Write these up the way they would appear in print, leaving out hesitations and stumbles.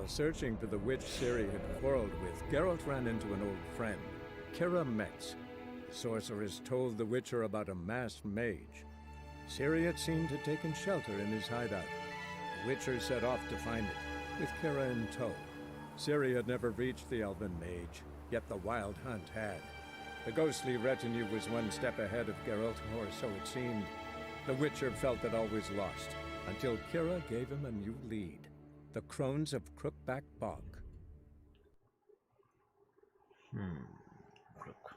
searching for the witch Ciri had quarreled with, Geralt ran into an old friend, Kira Metz. The sorceress told the Witcher about a masked mage. Ciri, it seemed, had taken shelter in his hideout. The Witcher set off to find it, with Kira in tow. Ciri had never reached the elven mage, yet the wild hunt had. The ghostly retinue was one step ahead of Geralt, or so it seemed. The Witcher felt that all was lost, until Kira gave him a new lead. The Crones of Crookback Bog. 그렇군.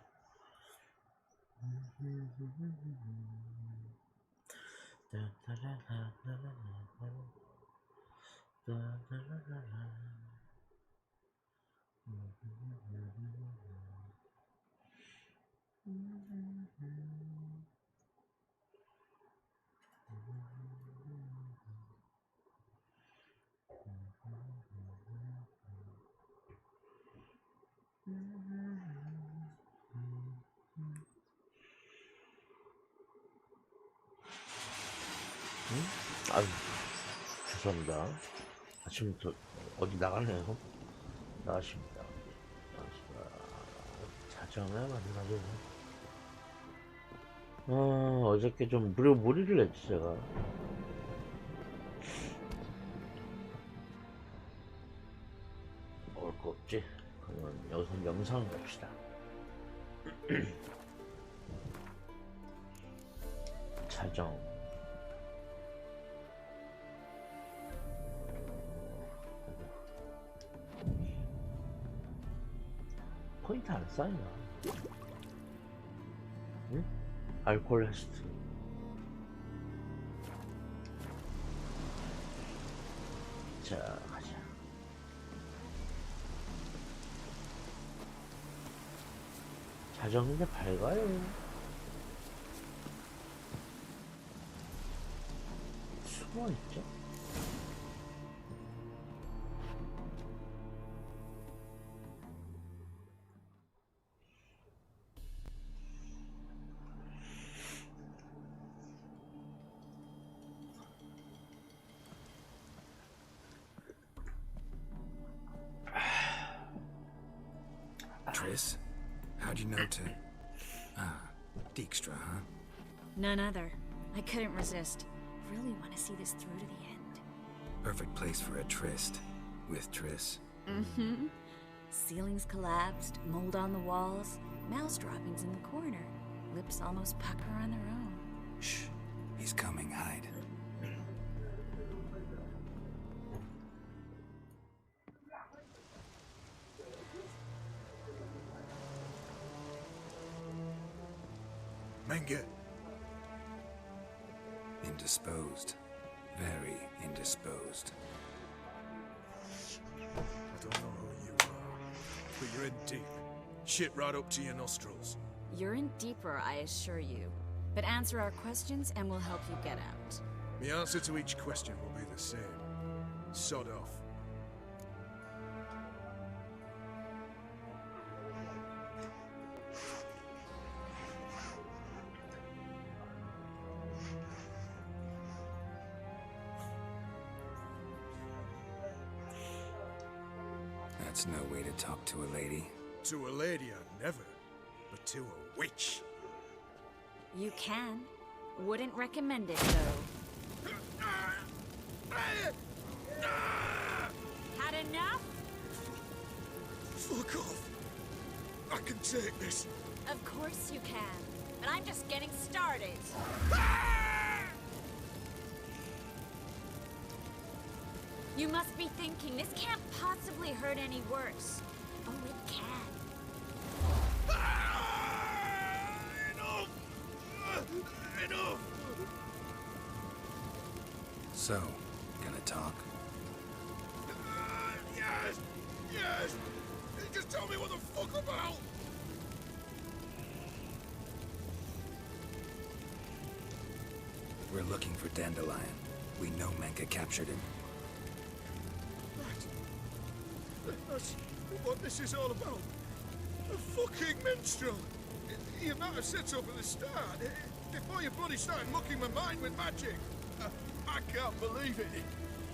아유, 죄송합니다. 아침부터 어디 나가네요. 나가십니다. 자정에 만나죠. 어저께 좀 무리를 했지, 제가. 먹을 거 없지? 그러면 여기서 영상 봅시다. 자정. 포인트 안 쌓이나? 응? 알코올 헤스트. 자, 가자. 자정인데 밝아요. 숨어있죠? Triss, how'd you know to... Dijkstra, huh? None other. I couldn't resist. Really want to see this through to the end. Perfect place for a tryst. With Triss. Mm-hmm. Ceilings collapsed, mold on the walls, mouse droppings in the corner. Lips almost pucker on their own. Shh. He's coming, hide. Menge. Indisposed. Very indisposed. I don't know who you are, but you're in deep. Shit right up to your nostrils. You're in deeper, I assure you. But answer our questions and we'll help you get out. The answer to each question will be the same. Sod off. That's no way to talk to a lady. To a lady, I'd never. But to a witch. You can. Wouldn't recommend it, though. Had enough? Fuck off. I can take this. Of course you can. But I'm just getting started. You must be thinking, this can't possibly hurt any worse. Oh, it can. Enough! Enough! So, gonna talk? Yes! Yes! Just tell me what the fuck about! We're looking for Dandelion. We know Menka captured him. That's what this is all about. A fucking minstrel! You might have said so from the start, before you bloody started mucking my mind with magic. I can't believe it.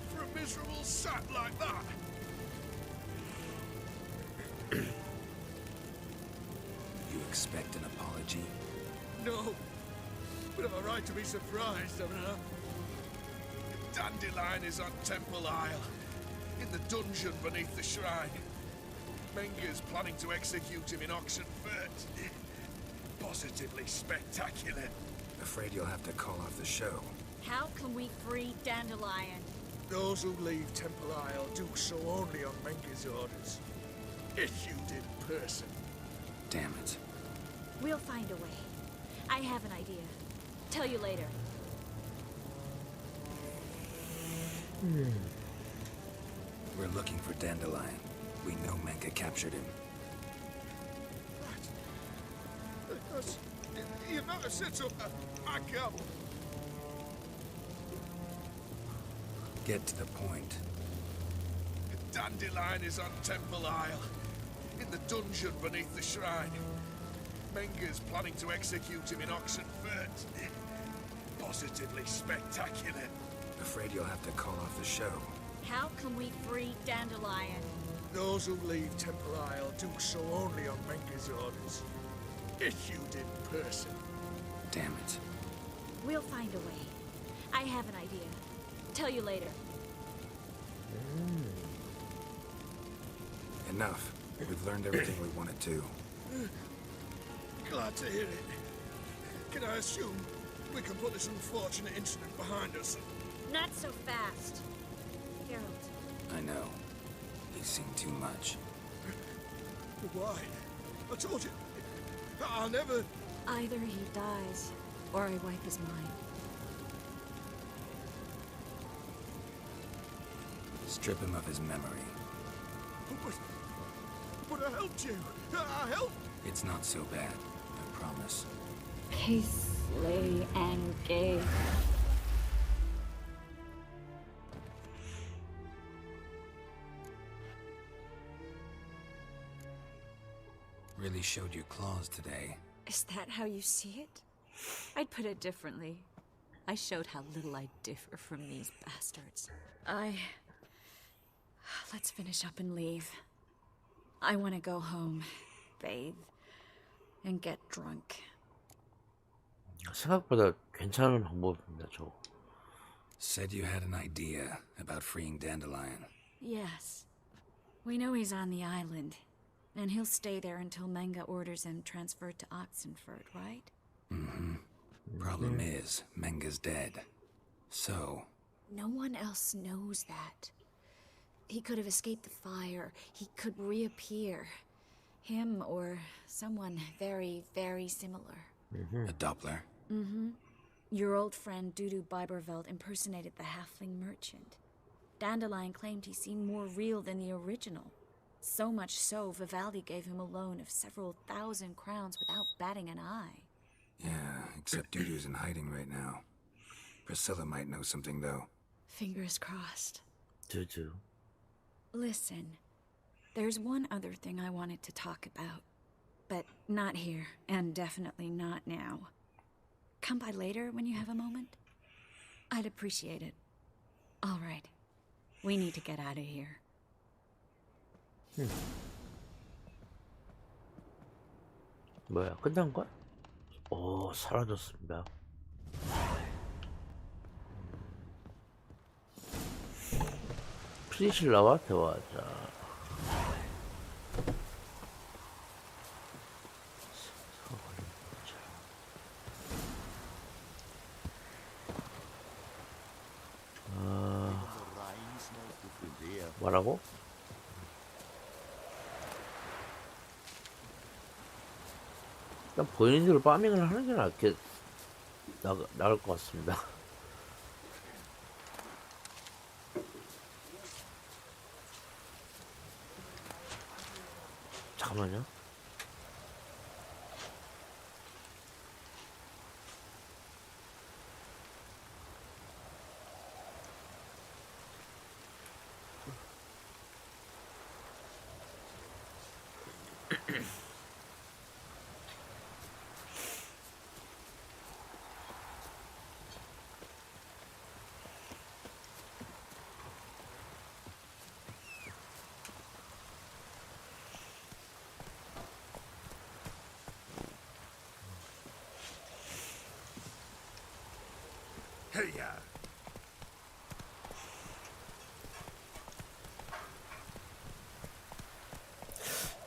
For a miserable sap like that. You expect an apology? No. But all right to be surprised, haven't I? Dandelion is on Temple Isle, in the dungeon beneath the shrine. Menga's planning to execute him in Oxenfurt. Positively spectacular. Afraid you'll have to call off the show. How can we free Dandelion? Those who leave Temple Isle do so only on Menga's orders. Issued in person. Damn it. We'll find a way. I have an idea. Tell you later. We're looking for Dandelion. We know Menga captured him. You might have set up a backup. Get to the point. Dandelion is on Temple Isle, in the dungeon beneath the shrine. Menga's planning to execute him in Oxenfurt. Positively spectacular. Afraid you'll have to call off the show. How can we free Dandelion? Those who leave Temple Isle do so only on Menga's orders. Issued in person. Damn it. We'll find a way. I have an idea. Tell you later. Enough. We've learned everything we wanted to. Glad to hear it. Can I assume we can put this unfortunate incident behind us? Not so fast. Geralt, I know. He's seen too much. But why? I told you. I'll never... either he dies, or I wipe his mind. Strip him of his memory. But I helped you. I helped. It's not so bad, I promise. Case, lay, and gay. Really showed your claws today. Is that how you see it? I'd put it differently. I showed how little I differ from these bastards. Let's finish up and leave. I want to go home, bathe, and get drunk. 생각보다 괜찮은 방법입니다, 저거. Said you had an idea about freeing Dandelion. Yes. We know he's on the island, and he'll stay there until Menga orders him transferred to Oxenfurt, right? Mm-hmm. Problem is, Menga's dead. So... No one else knows that. He could have escaped the fire. He could reappear. Him or someone very, very similar. A Doppler? Mm-hmm. Your old friend Dudu Biberveld impersonated the halfling merchant. Dandelion claimed he seemed more real than the original. So much so, Vivaldi gave him a loan of several thousand crowns without batting an eye. Yeah, except Dudu's in hiding right now. Priscilla might know something, though. Fingers crossed. Dudu. Listen, there's one other thing I wanted to talk about. But not here, and definitely not now. Come by later when you have a moment? I'd appreciate it. All right. We need to get out of here. 뭐야, 끝난 거야? 오, 사라졌습니다. 프리실라와 대화하자. 뭐라고? 일단 본인들로 파밍을 하는 게 나을 것 같습니다. 잠깐만요. Hey-ya!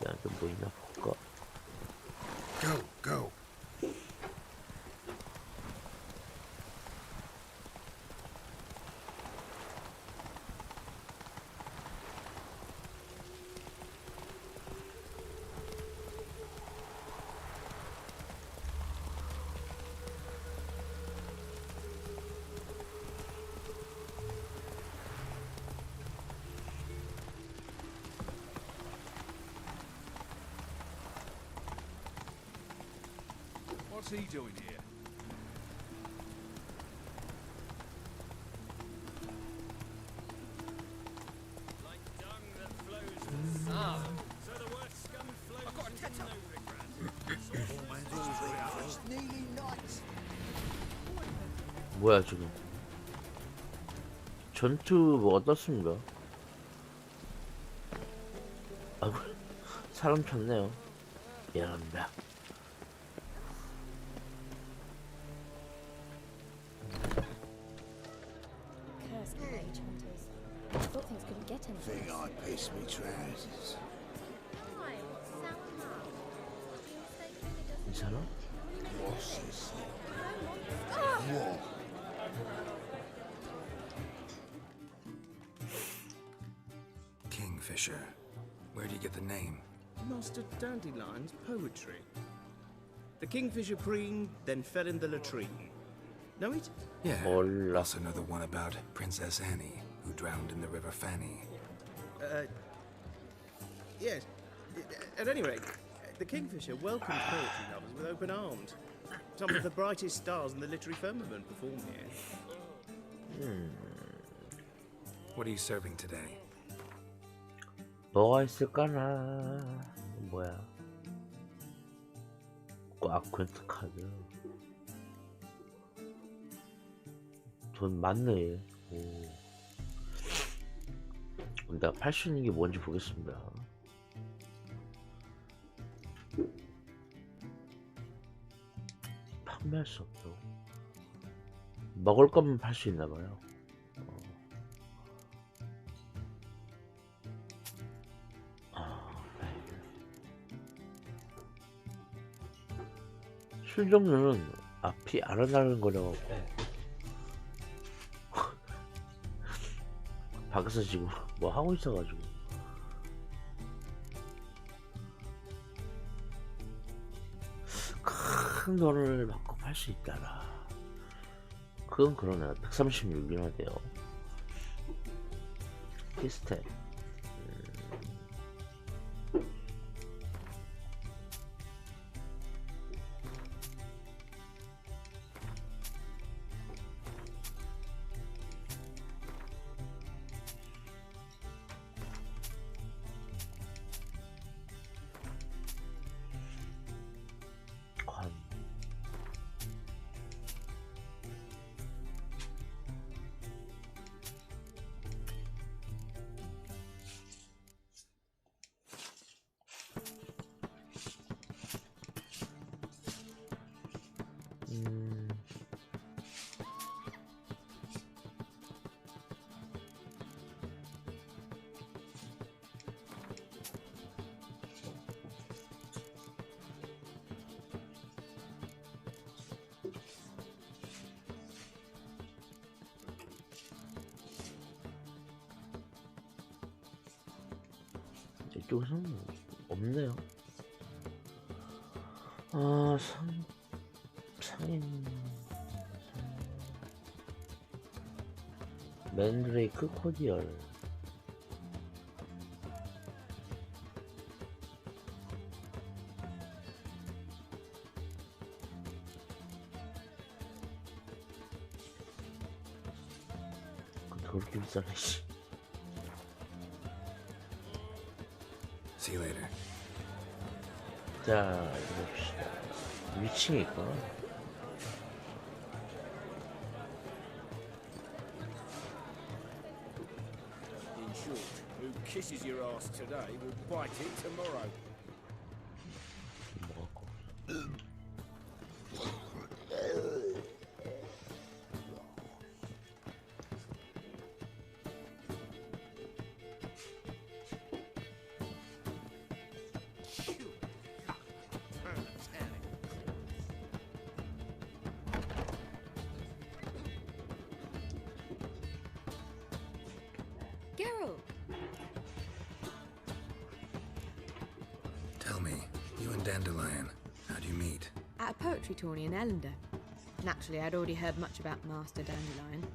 얘한테 뭐 있나 볼까? Go, go. What's he doing here? Like dung that flows from the sea. So the word scum flows with no regret. 뭐야 지금? 전투 뭐 어떻습니까? 아, 사람 쳤네요. 미안합니다. Cursed mage hunters. Thought things couldn't get any Think worse. I pissed me trousers. 괜찮아? What's this? What? Kingfisher. Where do you get the name? Master Dandelion's poetry. The kingfisher preened, then fell in the latrine. Know it? Yeah. 몰라. Also know the one about Princess Annie, who drowned in the River Fanny. Yes. At any rate, the kingfisher welcomed poetry lovers with open arms. Some of the brightest stars in the literary firmament perform here. What are you serving today? 뭐가 있을까나? 뭐야? 아쿠엔트 카드. 돈 많네. 오. 내가 팔 수 있는 게 뭔지 보겠습니다. 판매할 수 없다고. 먹을 거면 팔 수 있나 봐요. 술 종류는 앞이 알아나는 거라고. 밖에서 지금 뭐 하고 있어가지고. 큰 돈을 받고 팔 수 있다라. 그건 그러네. 136이나 돼요. 피스텝. 관. 이쪽에서는 없네요. 아, 상인 맨드레이크 코디얼. 그렇게 비싸네. 씨. See you later. 자, 이거 봅시다. 위층에 있구나. In short, who kisses your ass today will bite it tomorrow. Geralt! Tell me, you and Dandelion, how'd you meet? At a poetry tourney in Ellender. Naturally, I'd already heard much about Master Dandelion.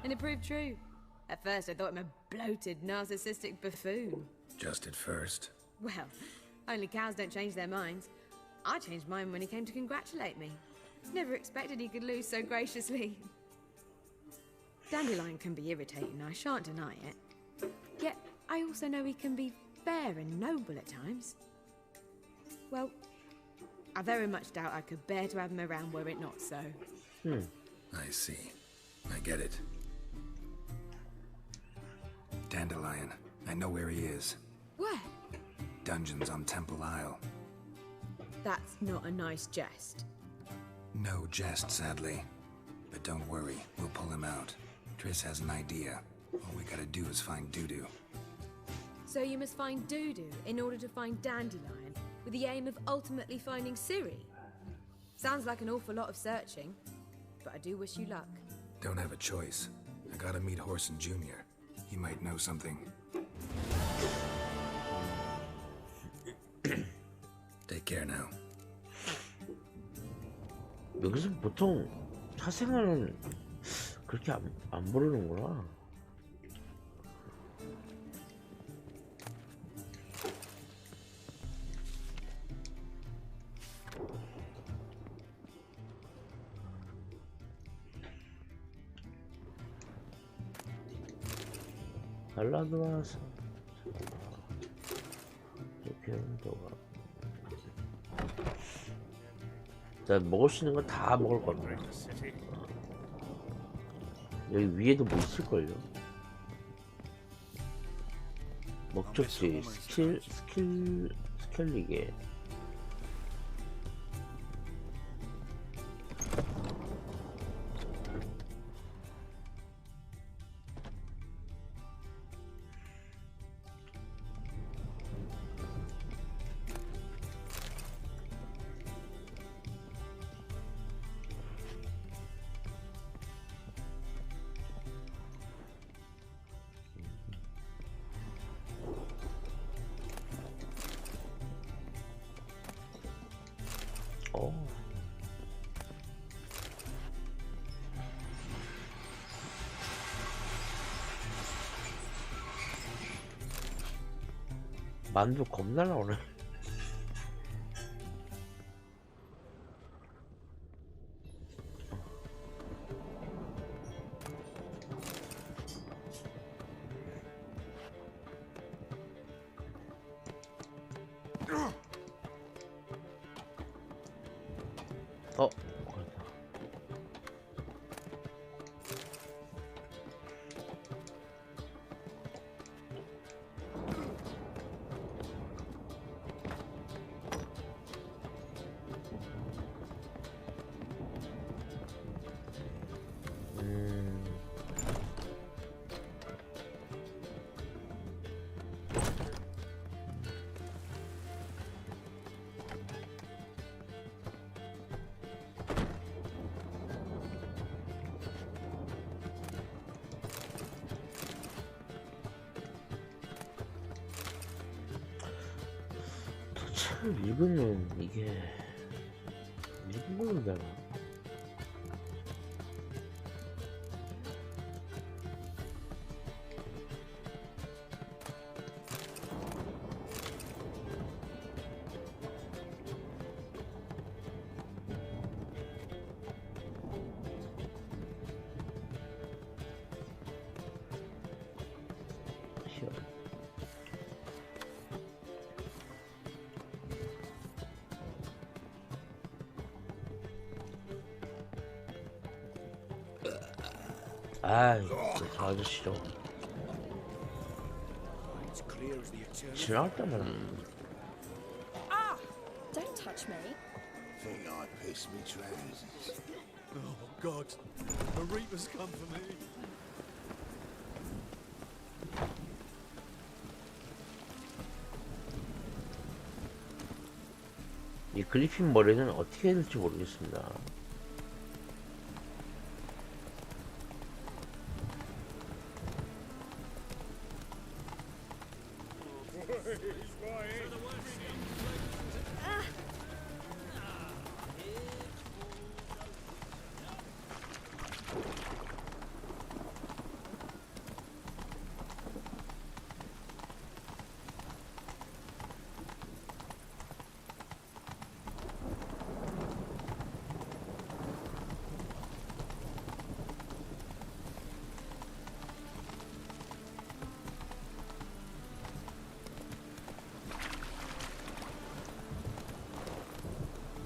And it proved true. At first, I thought him a bloated, narcissistic buffoon. Just at first. Well, only cows don't change their minds. I changed mine when he came to congratulate me. Never expected he could lose so graciously. Dandelion can be irritating, I shan't deny it. Yet, I also know he can be fair and noble at times. Well, I very much doubt I could bear to have him around were it not so. I see. I get it. Dandelion. I know where he is. Where? Dungeons on Temple Isle. That's not a nice jest. No jest, sadly. But don't worry, we'll pull him out. Triss has an idea. All we gotta do is find Dudu. So you must find Dudu in order to find Dandelion, with the aim of ultimately finding Ciri? Sounds like an awful lot of searching, but I do wish you luck. Don't have a choice. I gotta meet Horson Jr. He might know something. Take care now. 여기서 보통 사생활은 그렇게 안 부르는구나. 발라드와서 이렇게 한도가 일단 먹을 수 있는 건 다 먹을 거야. 여기 위에도 뭐 있을걸요? 목적지 스켈리게 만두 겁나 나오네. 책을 읽으면 이게 읽은 걸로 되나? 아이, 저 아저씨죠. 지나갈 때만. Don't touch me. Think I pissed me trousers. Oh, God. The Reaper's come for me. 이 그리핀 머리는 어떻게 해야 될지 모르겠습니다.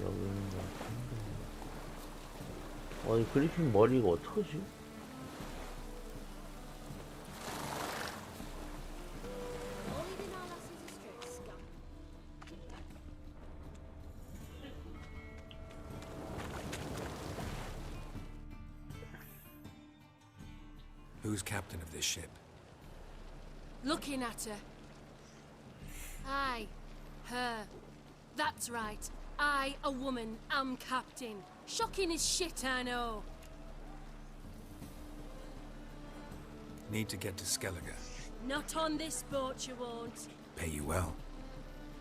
여기는 뭐 아니 그리핀 머리가 어떡하지? Who's captain of this ship? Looking at her. Aye, her. That's right. I, a woman, am captain. Shocking as shit, I know. Need to get to Skellige. Not on this boat, you won't. Pay you well.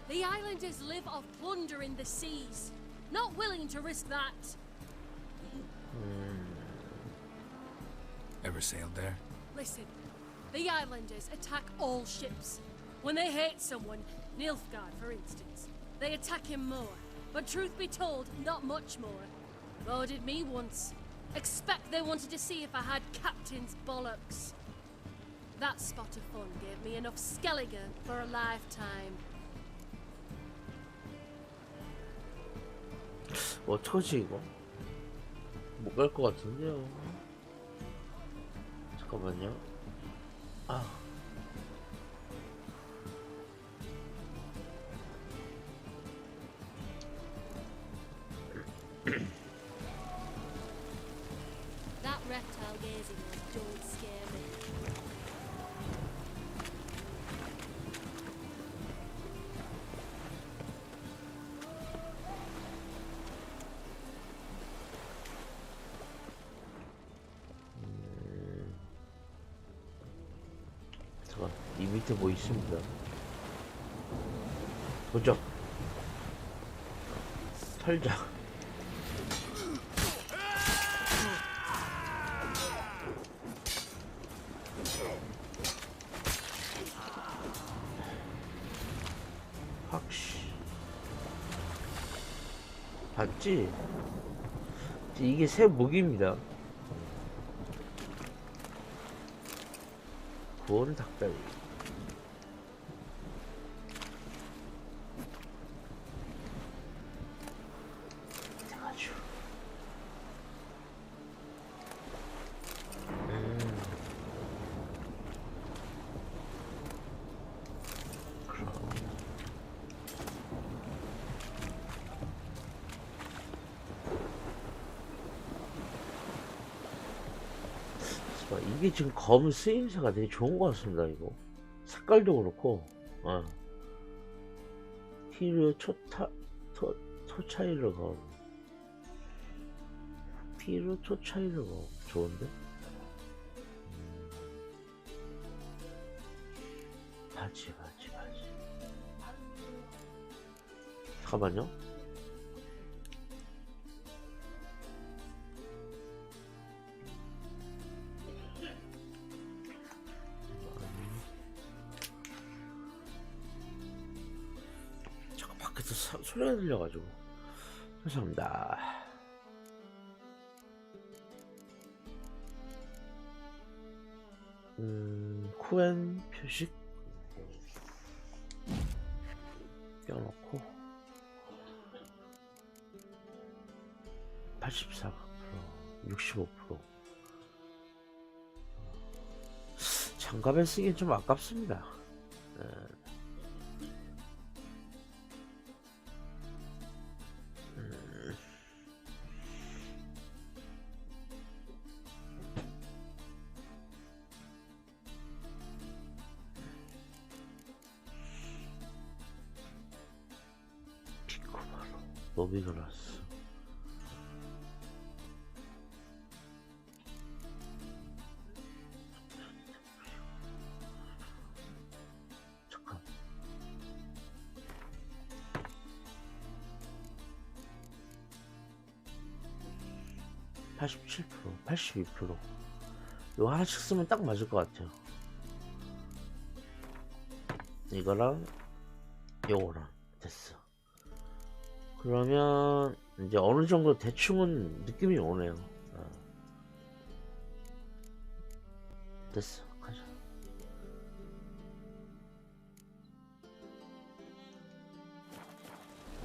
The islanders live off plunder in the seas. Not willing to risk that. Ever sailed there? Listen, the islanders attack all ships. When they hate someone, Nilfgaard for instance, they attack him more. But truth be told, not much more. Boarded me once. Expect they wanted to see if I had captain's bollocks. That spot of fun gave me enough Skellige for a lifetime. 어떡하지 이거? 못 갈 것 같은데요. 잠깐만요. 아. That reptile gazing one don't scare me. 잠깐, 이 밑에 뭐 있습니다. 보죠. 살짝. 확시. 봤지? 이게 새 무기입니다. 구운 닭다리. 돼가지고. 그럼. 이게 지금 검 쓰임새가 되게 좋은 것 같습니다. 이거 색깔도 그렇고 티르 토차이르 검 티르 토차이르 검 좋은데? 바지 잠깐만요. 밖에서 소리가 들려가지고 죄송합니다. 후엔 표식 껴놓고 84%, 65%. 장갑에 쓰기엔 좀 아깝습니다. 로비가 났어. 잠깐. 87%, 82%. 이거 하나씩 쓰면 딱 맞을 것 같아요. 이거랑 요거랑 됐어. 그러면 이제 어느 정도 대충은 느낌이 오네요. 됐어. 가자.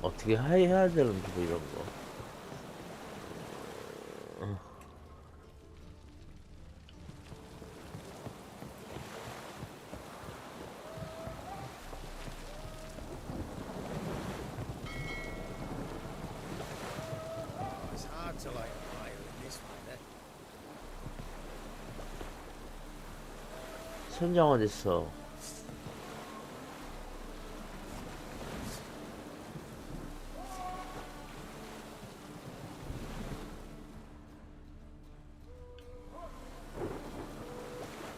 어떻게 해야 되는지 뭐 이런 거. It's hard to light a fire in this weather. 선장 어딨어?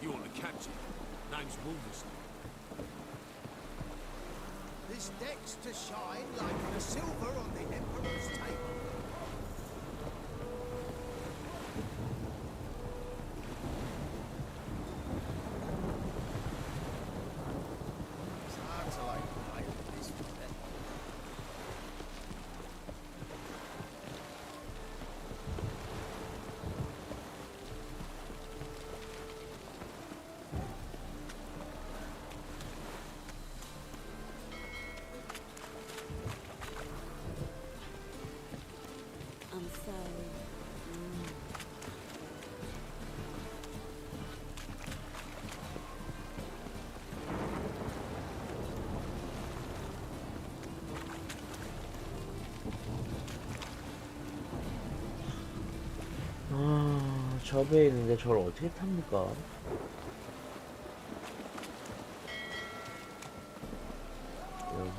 You want to catch it? Name's Wolverstone. This deck's to shine like the silver on the Emperor's table. It's hard to light a fire in this weather. I'm so... 저 배에 있는데 저걸 어떻게 탑니까? 여기?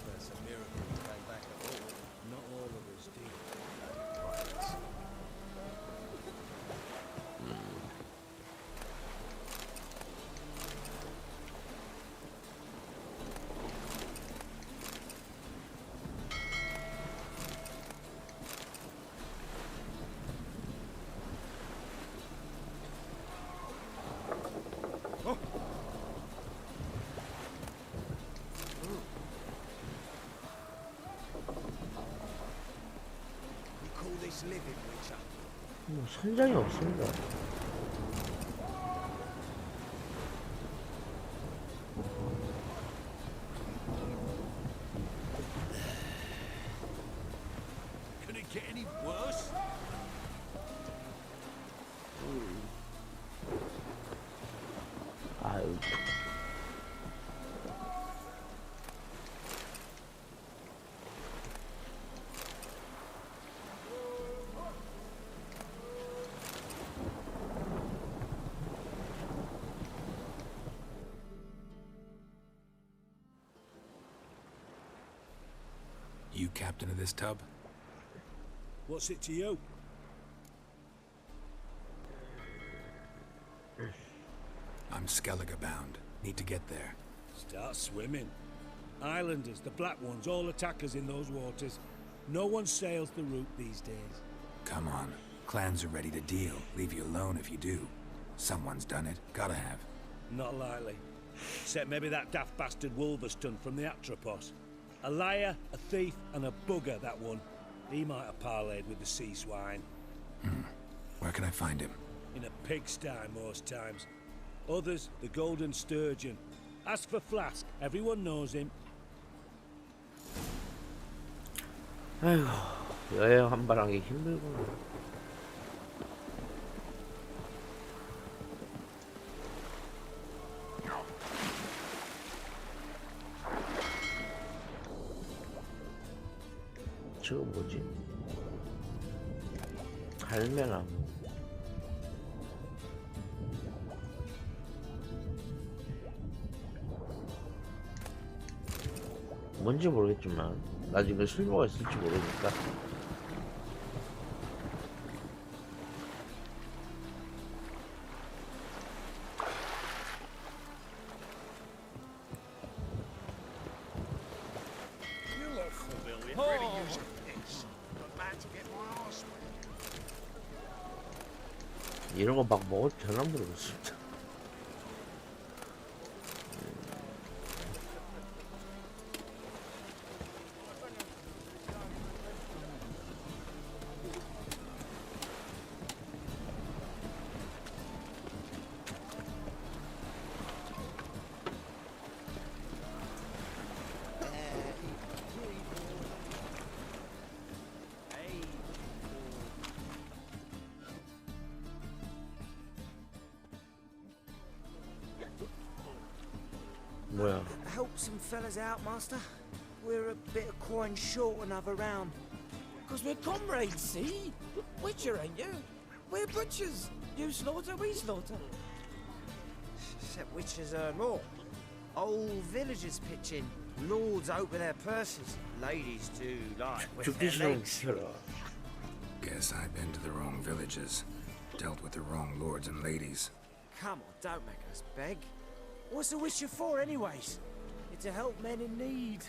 That's a miracle he came back at all. Not all of us did. Right. We call this living, Witcher. 뭐 선장이 없습니다. Can it get any worse? 아유. You captain of this tub? What's it to you? I'm Skellige bound. Need to get there. Start swimming. Islanders, the black ones, all attackers in those waters. No one sails the route these days. Come on. Clans are ready to deal. Leave you alone if you do. Someone's done it. Gotta have. Not likely. Except maybe that daft bastard Wolverstone from the Atropos. A liar, a thief, and a bugger, that one. He might have parlayed with the sea swine. Where can I find him? In a pigsty most times. Others, the Golden Sturgeon. Ask for Flask. Everyone knows him. 아이고, 여행 한 번 하기 힘들구나. 저거 뭐지? 갈매나무. 뭔지 모르겠지만 나중에 쓸모가 있을지 모르니까. 이런 거 막 먹어도 되나 모르겠습니다. 뭐야? Help some fellas out, master. We're a bit of coin short another round. Because we're comrades, see? Witcher, ain't you? We're butchers. You slaughter, we slaughter. Except witchers earn more. Old villagers pitch in. Lords open their purses. Ladies do like with their legs. Guess I've been to the wrong villages. Dealt with the wrong lords and ladies. Come on, don't make us beg. What's the witcher for, anyways? It's to help men in need.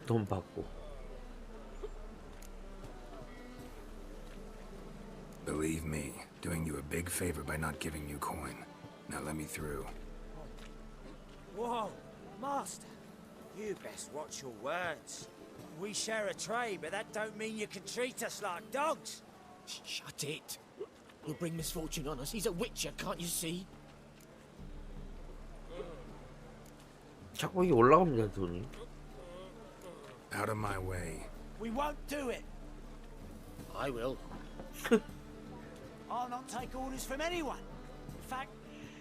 돈 받고. Believe me, doing you a big favor by not giving you coin. Now let me through. Whoa, master. You best watch your words. We share a trade, but that don't mean you can treat us like dogs. Shut it. You'll bring misfortune on us. He's a witcher, can't you see? 자꾸 이게 올라갑니다, 돈이. Out of my way. We won't do it. I will. I'll not take orders from anyone. In fact,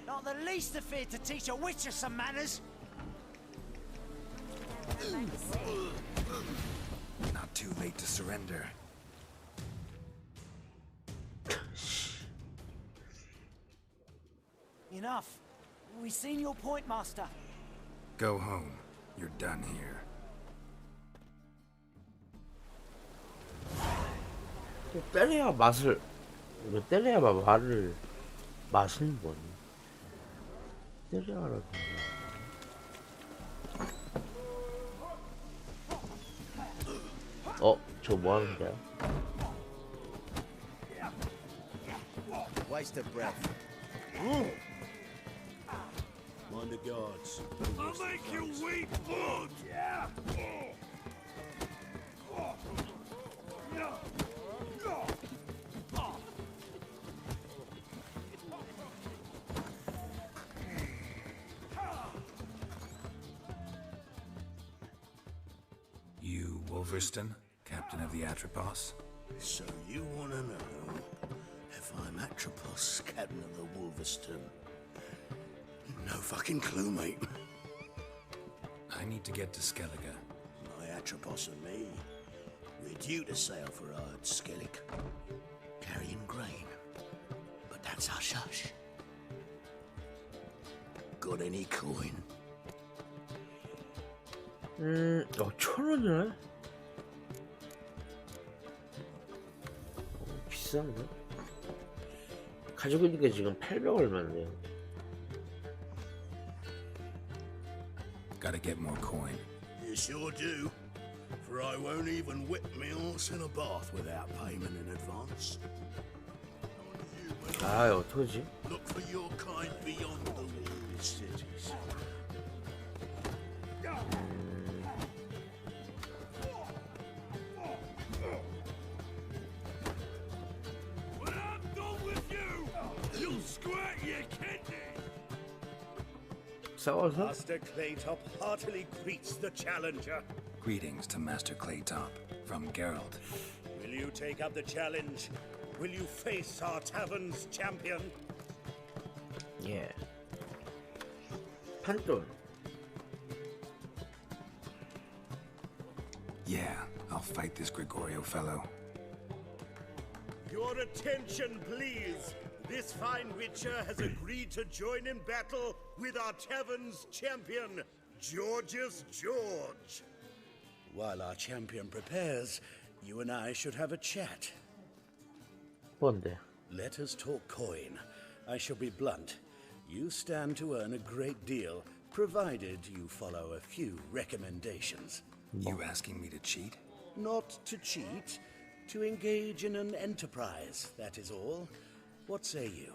not the least afraid to teach a witcher some manners. Not too late to surrender. Enough. We've seen your point, master. Go home. You're done here. 때려야 맛을, 이거 때려야 말을 맛은 뭐니? 때려야라고. 저 뭐 하는 거야? Waste of breath. Mind the guards. I'll make you weep blood! Yeah! You, Wolverston, captain of the Atropos? So you want to know if I'm Atropos, captain of the Wolverston? No fucking clue, mate. I need to get to Skellige. My Atropos and me, we're due to sail for Ard Skellig, carrying grain. But that's hush-hush. Got any coin? 1,000원이네? 비싼데? 가지고 있는 게 지금 800 얼마인데요. Gotta get more coin. You sure do. For I won't even whip me horse in a bath without payment in advance. 아, 어떡하지? Look for your kind beyond the walled cities. When I'm done with you, you'll squirt your kidney! 싸워서? Master Claytop heartily greets the challenger. Greetings to Master Claytop from Geralt. Will you take up the challenge? Will you face our tavern's champion? 예. 판돈. Yeah, I'll fight this Gregorio fellow. Your attention, please. This fine witcher has agreed to join in battle with our tavern's champion, George's George. While our champion prepares, you and I should have a chat. 뭔데? Let us talk coin. I shall be blunt. You stand to earn a great deal, provided you follow a few recommendations. You asking me to cheat? Not to cheat, to engage in an enterprise, that is all. What say you?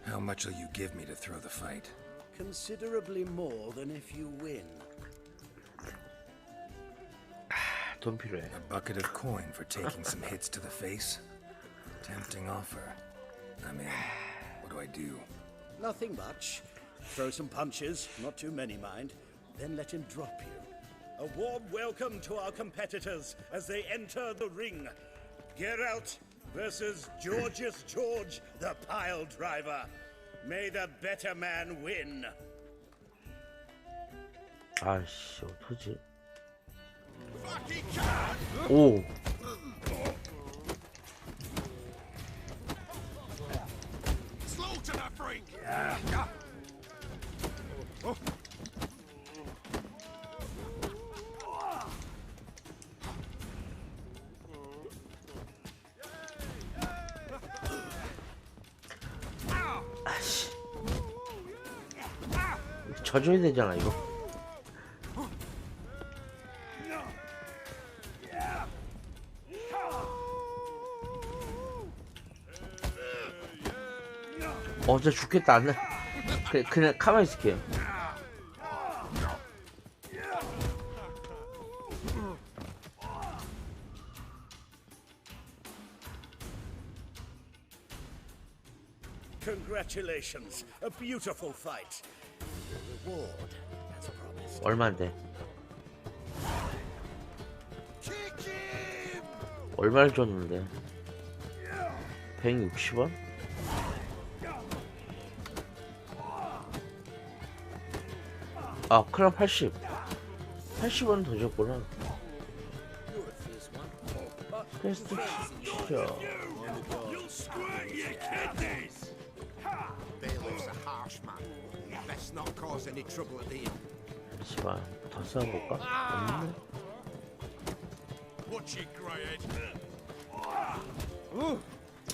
How much will you give me to throw the fight? Considerably more than if you win. 돈 필요해. A bucket of coin for taking some hits to the face? Tempting offer. I'm in. What do I do? Nothing much. Throw some punches, not too many, mind. Then let him drop you. A warm welcome to our competitors as they enter the ring. Geralt versus Georgius George, the pile driver. May the better man win. 아씨, 어떡하지? 오. Slaughter that freak! 아씨. 져줘야 되잖아 이거. 저 죽겠다. 안 돼. 그냥 가만히 있을게요. Congratulations, a beautiful fight. The reward, as promised. 얼마인데? 얼마를 줬는데? 160원? 아, 그럼 80. 80원 더 줬구나. 퀘스트 시죠. 씨발, 더 싸워볼까?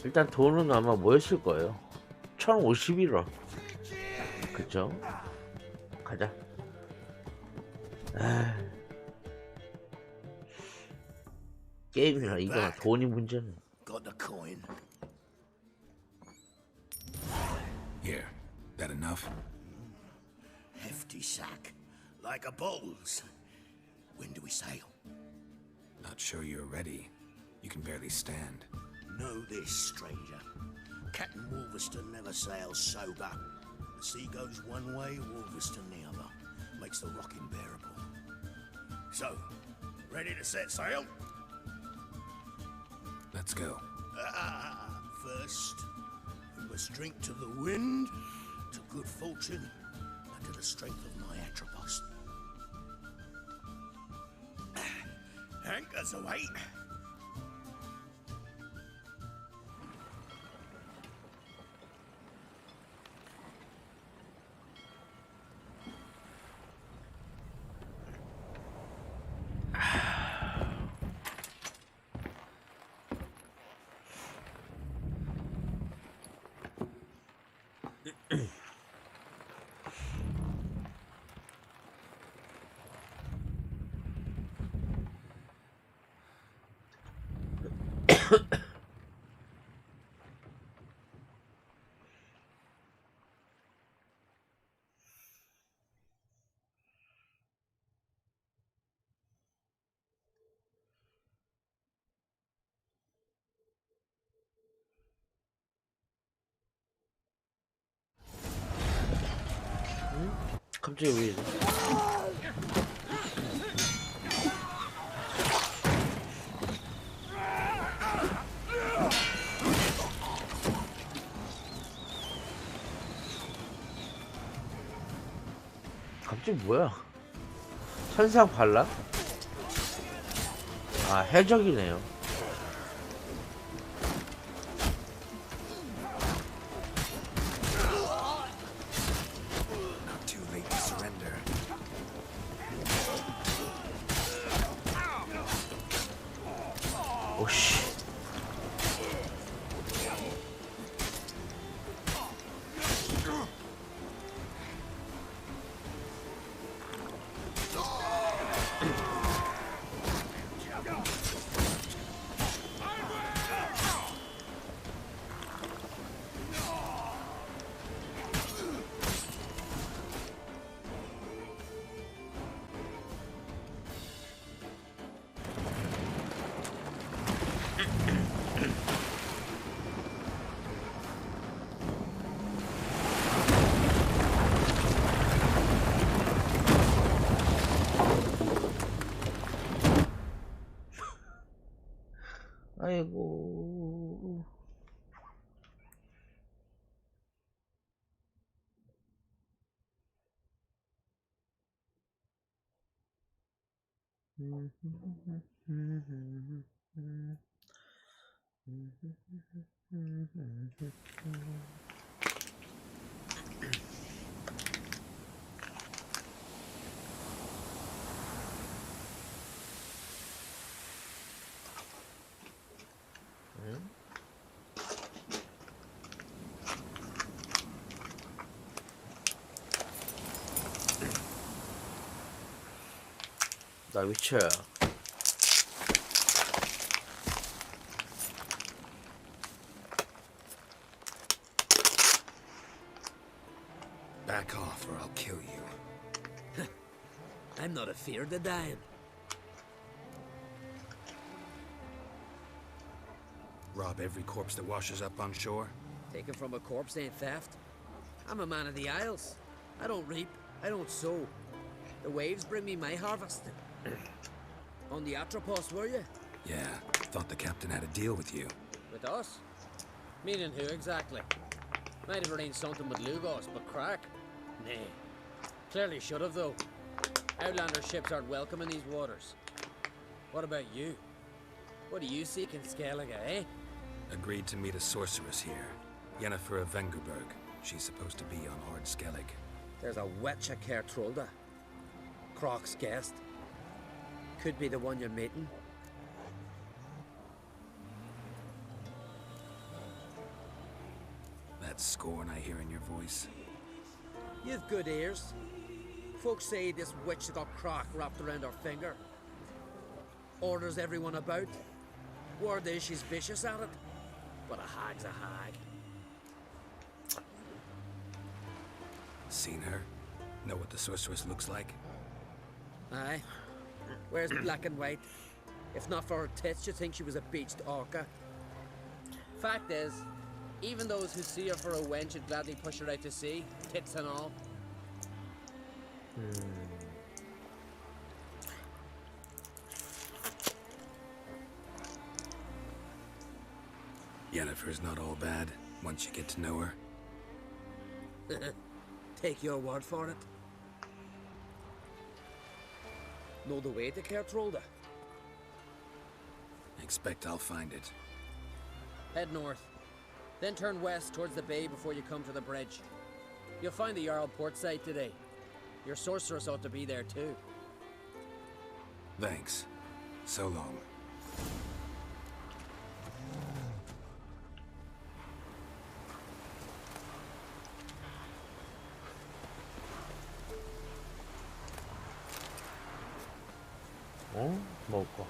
일단 돈은 아마 뭐였을 거예요? 1051원. 그쵸? 가자. 게임이라 이거 돈이 문제는. Got the coin. Here. That enough? Hefty sack, like a bull's. When do we sail? Not sure you're ready. You can barely stand. Know this, stranger. Captain Wolverston never sails sober. The sea goes one way, Wolverston the other. Makes the rocking bearable. So, ready to set sail? Let's go. First, we must drink to the wind, to good fortune, and to the strength of my Atropos. Anchors away. 갑자기 왜 이래? 갑자기 뭐야? 천상 반란? 아, 해적이네요. 오씨. 아이고. 나 위쳐야. Back off or I'll kill you. I'm not afeard of dying. Rob every corpse that washes up on shore? Taken from a corpse ain't theft. I'm a man of the Isles. I don't reap, I don't sow. The waves bring me my harvest. On the Atropos, were you? Yeah, thought the captain had a deal with you. With us? Meaning who exactly? Might have arranged something with Lugos, but crack? Nay. Clearly should have, though. Outlander ships aren't welcome in these waters. What about you? What do you seek in Skellige, eh? Agreed to meet a sorceress here. Yennefer of Vengerberg. She's supposed to be on Ord Skellig. There's a witcher Trolda. Croc's guest. Could be the one you're meeting. That scorn I hear in your voice. You've good ears. Folks say this witch got croc wrapped around her finger. Orders everyone about. Word is she's vicious at it. But a hag's a hag. Seen her? Know what the sorceress looks like? Aye. Wears black and white. If not for her tits, you'd think she was a beached orca. Fact is, even those who see her for a wench would gladly push her out to sea, tits and all. Yennefer's not all bad, once you get to know her. Take your word for it. Know the way to Kertrolda? Expect I'll find it. Head north. Then turn west towards the bay before you come to the bridge. You'll find the Jarl port site today. Your sorceress ought to be there too. Thanks. So long. 먹을까?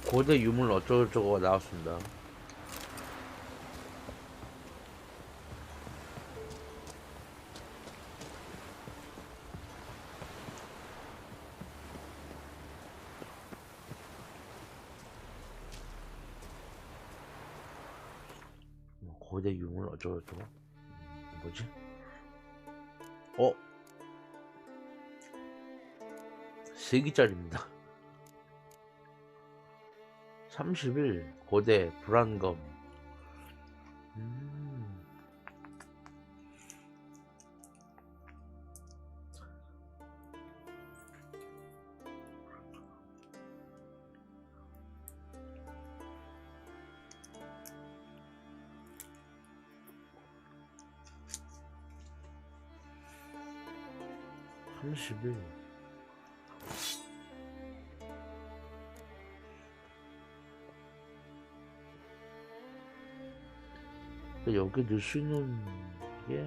고대 유물 어쩌고저쩌고가 나왔습니다. 고대 유물 어쩌고저쩌고 뭐지? 3기짜리입니다. 30일 고대 불안검. 여기 넣을 수 있는 게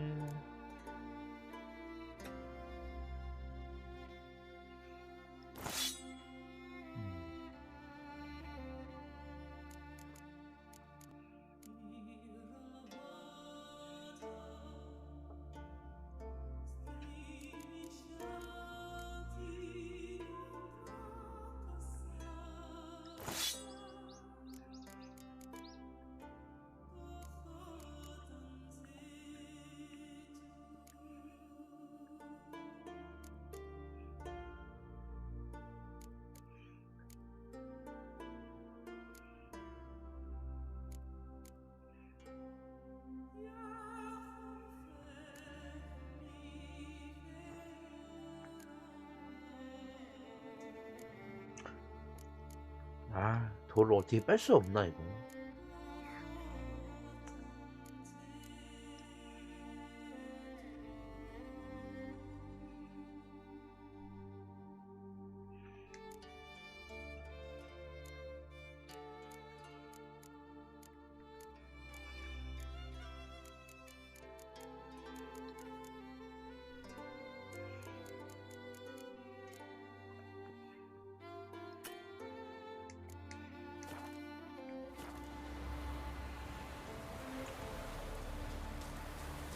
아, 돌을 어떻게 뺄 수 없나 이거?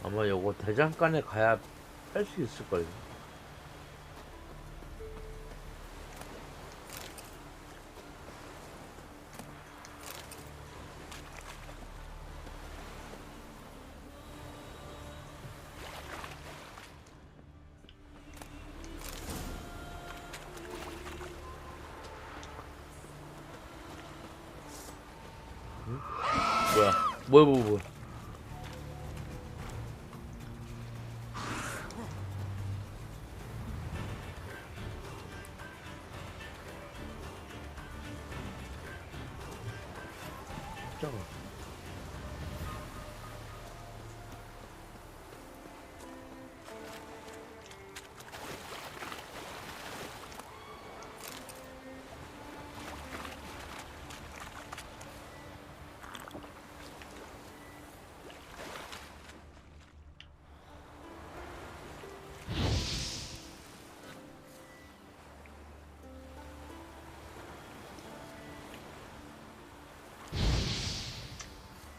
아마 요거 대장간에 가야 뺄 수 있을걸요. 응? 뭐야.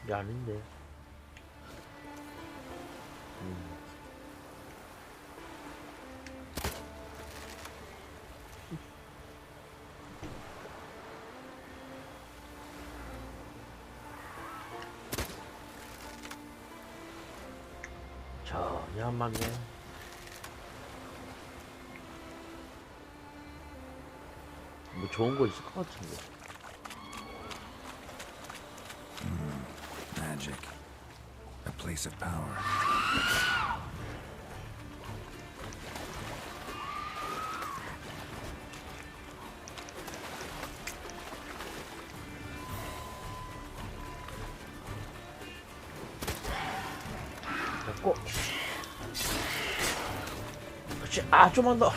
이게 아닌데. 전혀 안 맞네. 뭐 좋은 거 있을 것 같은데. Magic. A place of power. 됐고. 그렇지. 아, 좀만 더.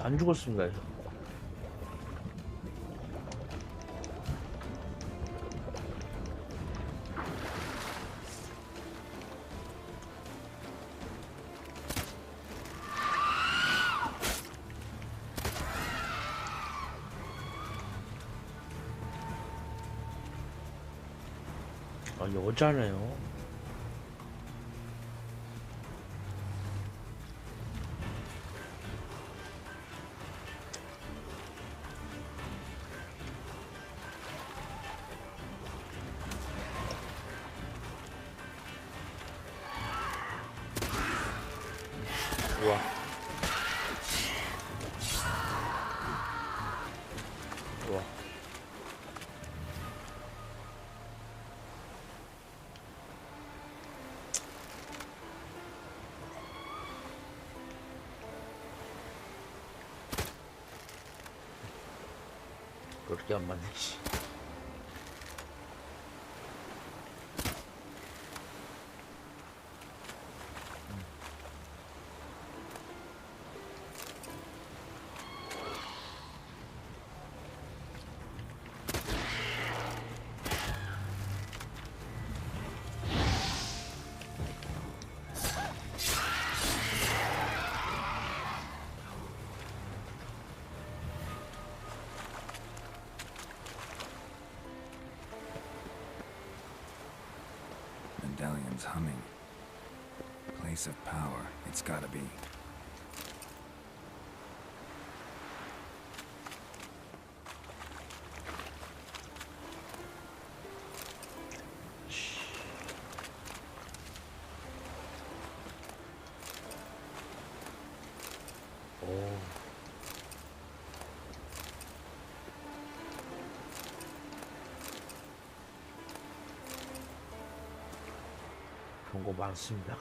안 죽었습니다. 이거. 아, 여자네요. 우와. 우와. 그렇게 안 맞네, 씨. Medallion's humming. Place of power. It's gotta be. 광고 많습니다.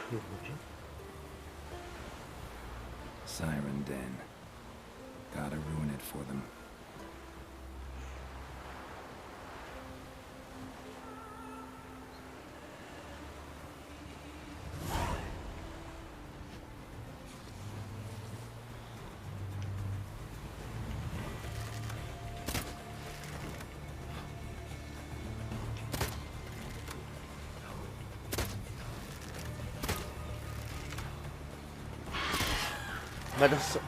그게 뭐지? Siren Den. Gotta ruin it for them. 맞았어.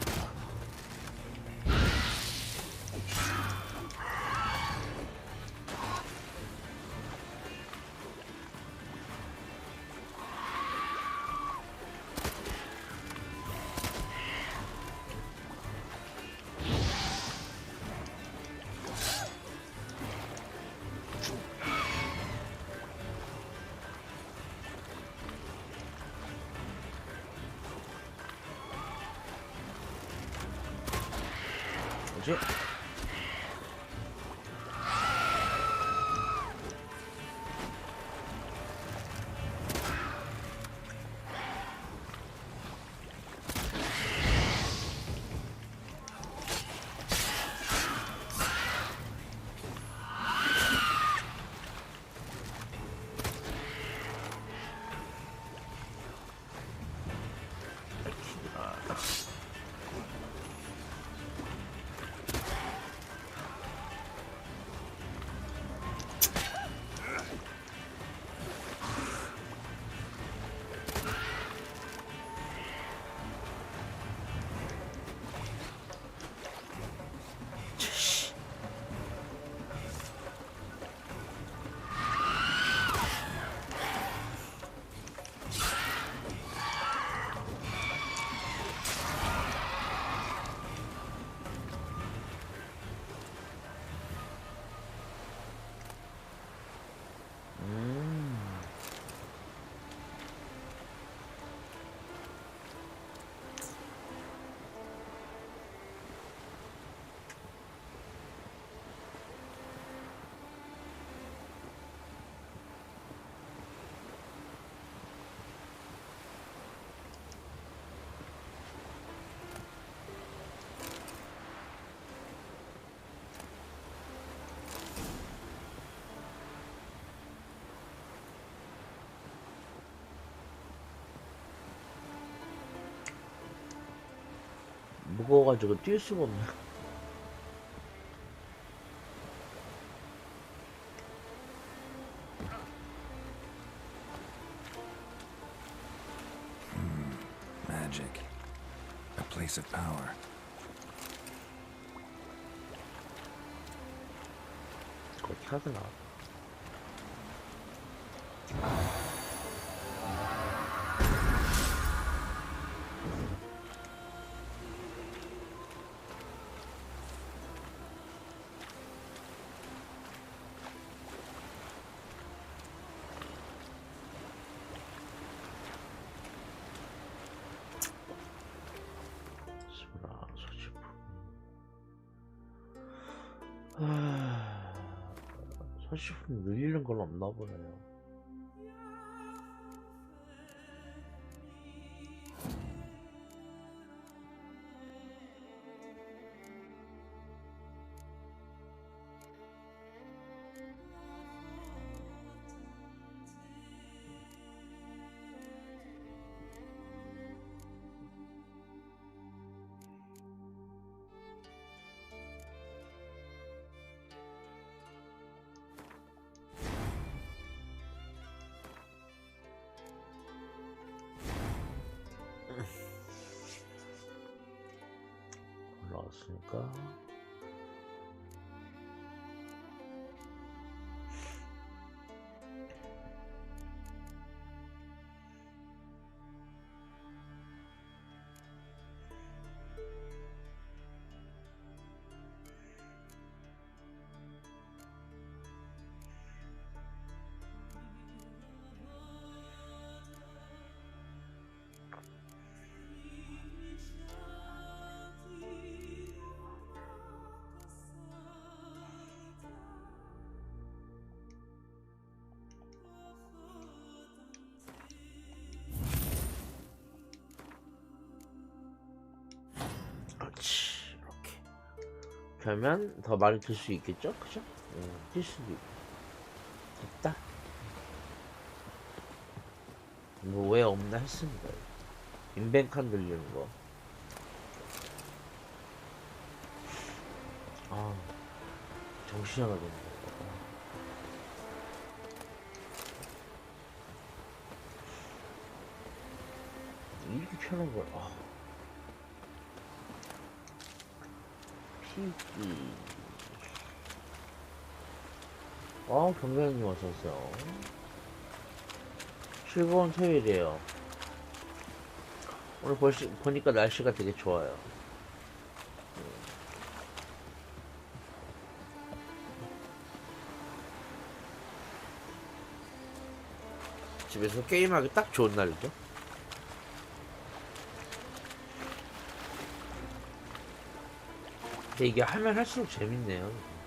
뭐지? 무거워가지고 뛸 수가 없네. Magic. A place of power. 어떻게 하더라? 소지품 늘리는 건 없나 보네요. 나왔으니까. 그렇지. 이렇게 하면 더 많이 들 수 있겠죠? 그죠? 뛸 수도 있고. 됐다. 뭐 왜 없나 했습니다. 인벤칸 들리는 거. 아, 정신이 나가겠네. 이렇게 편한 걸. 피기. 경배님 어서오세요. 즐거운 토요일이에요. 오늘 보니까 날씨가 되게 좋아요. 집에서 게임하기 딱 좋은 날이죠. 근데 이게 하면 할수록 재밌네요.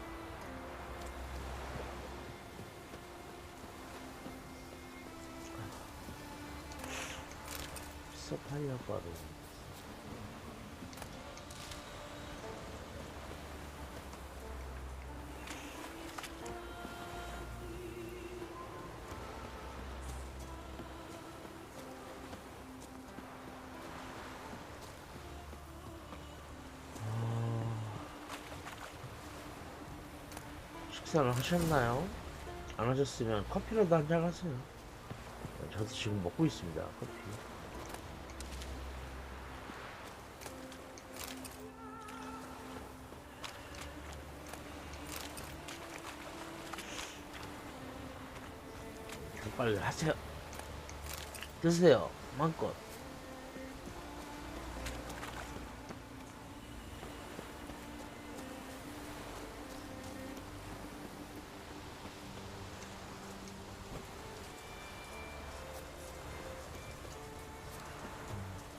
파이어 바로. 식사를 하셨나요? 안 하셨으면 커피라도 한잔 하세요. 저도 지금 먹고 있습니다. 커피. 빨리 하세요. 드세요. 마음껏.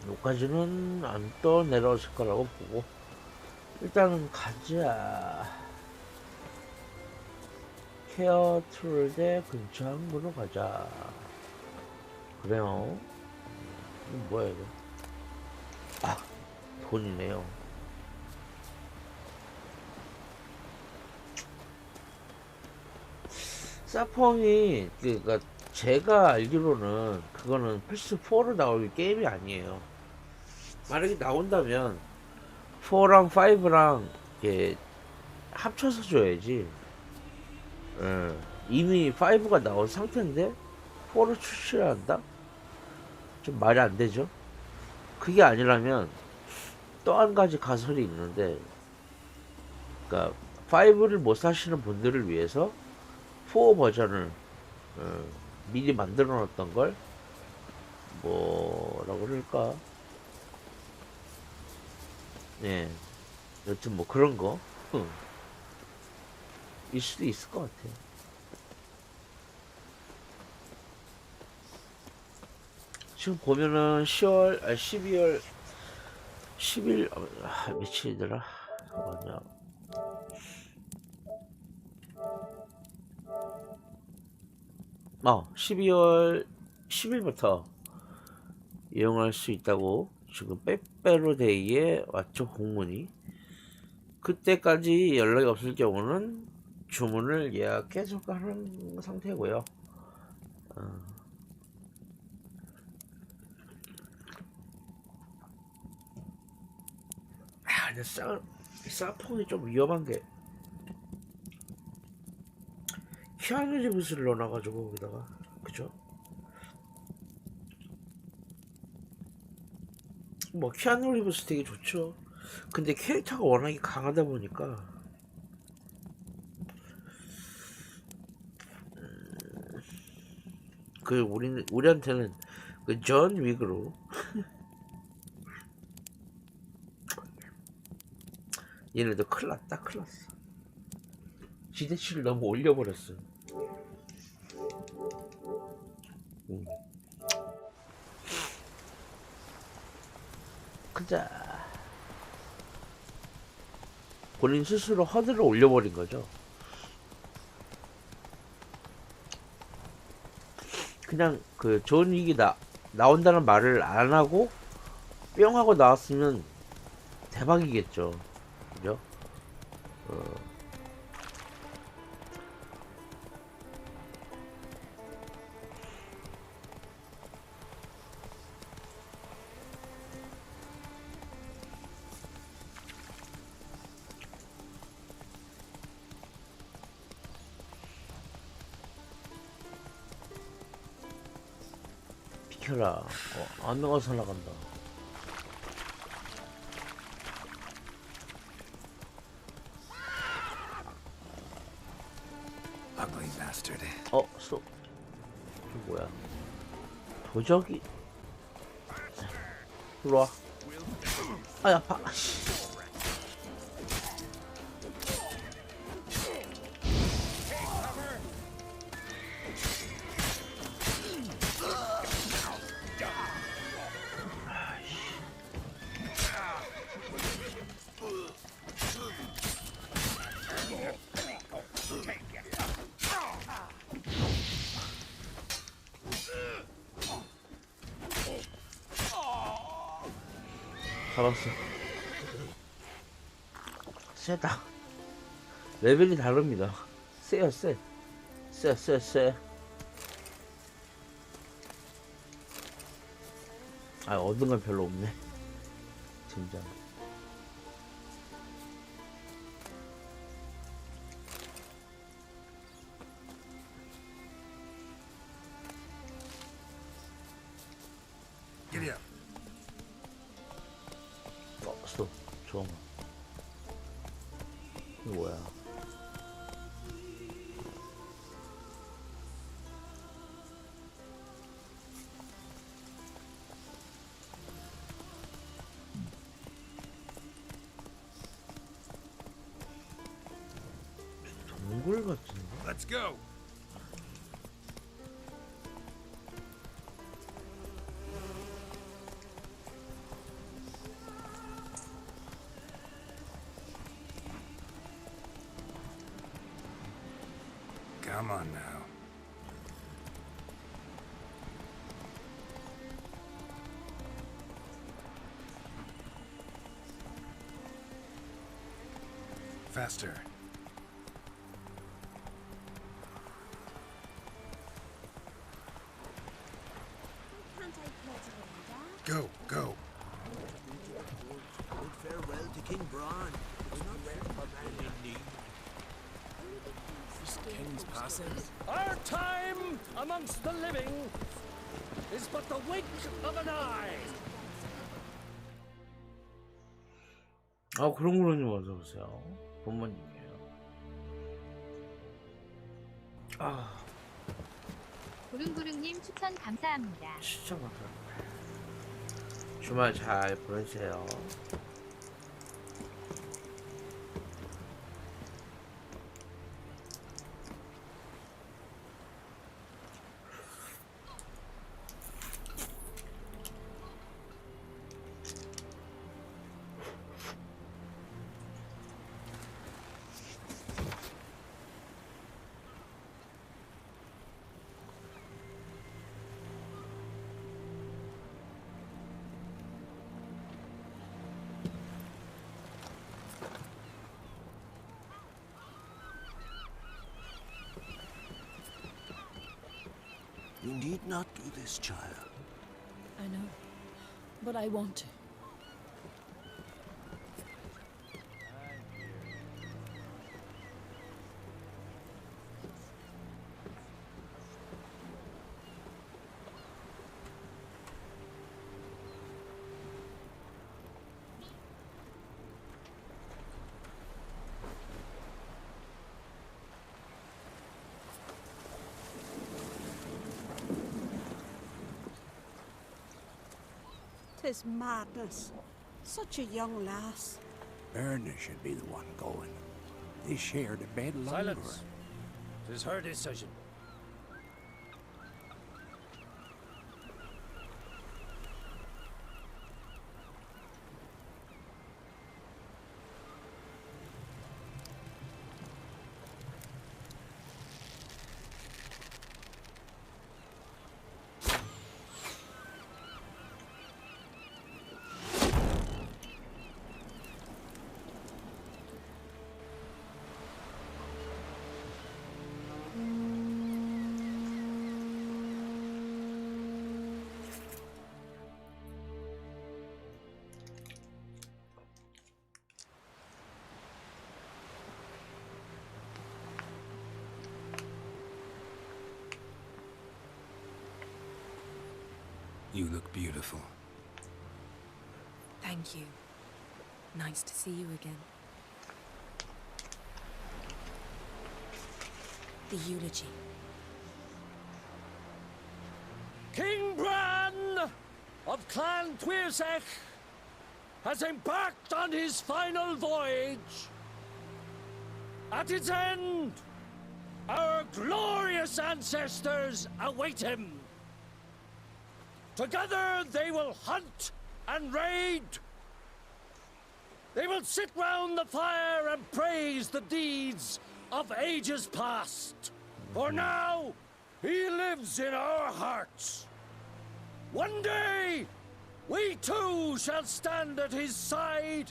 여기까지는 안 떠 내려왔을 거라고 보고 일단은 가자. 케어 트롤대 근처 항구로 가자. 그래요. 이거 뭐야 이거? 아, 돈이네요. 사펑이 그니까 제가 알기로는 그거는 플스4로 나올 게임이 아니에요. 만약에 나온다면 4랑 5랑 이렇게 합쳐서 줘야지. 이미 5가 나온 상태인데 4를 출시를 한다? 좀 말이 안 되죠? 그게 아니라면 또 한 가지 가설이 있는데, 그러니까 5를 못 사시는 분들을 위해서 4 버전을 미리 만들어 놨던 걸 뭐라고 그럴까? 예, 여튼 뭐 그런 거 일 수도 있을 것 같아요. 지금 보면은 12월 10일 며칠이더라? 잠깐만요. 어, 12월 10일부터 이용할 수 있다고 지금 빼빼로데이에 왔죠, 공문이. 그때까지 연락이 없을 경우는 주문을 예약해서 하는 상태고요. 근데 사펑이 좀 위험한 게 키아누 리브스를 넣어놔가지고 거기다가, 그죠? 뭐 키아누 리브스 되게 좋죠. 근데 캐릭터가 워낙에 강하다 보니까 우리한테는 그 존 윅으로 얘네도 큰일 났어. 기대치를 너무 올려버렸어. 그자 본인 스스로 허들을 올려버린 거죠. 그냥 그 존 윅이 나온다는 말을 안 하고 뿅 하고 나왔으면 대박이겠죠. 그죠? 비켜라. 안 나가서 나간다. Ugly bastard. 이거 뭐야? 도적이. 일로 와. 아이 아파. 잡았어. 세다. 레벨이 다릅니다. 세요, 세. 세. 아, 얻은 건 별로 없네. 진짜. Giddy up. 스톱. 좋은 거. 이거 뭐야? 동굴 같은데? Let's go. Come on now. Faster. Go, go. Farewell to King Bran. It's not rare for man in need. King's passing. Our time amongst the living is but the wink of an eye. 아, 그런 거로님 어서 오세요. 본모님이에요. 아, 구릉구릉님 추천 감사합니다. 진짜 감사합니다. 주말 잘 보내세요. You need not do this, child. I know, but I want to. 'Tis madness. Such a young lass. Erna should be the one going. They shared a bed longer. Silence. 'Tis her decision. You look beautiful. Thank you. Nice to see you again. The eulogy. King Bran of Clan Twirsech has embarked on his final voyage. At its end, our glorious ancestors await him. Together they will hunt and raid. They will sit round the fire and praise the deeds of ages past. For now, he lives in our hearts. One day, we too shall stand at his side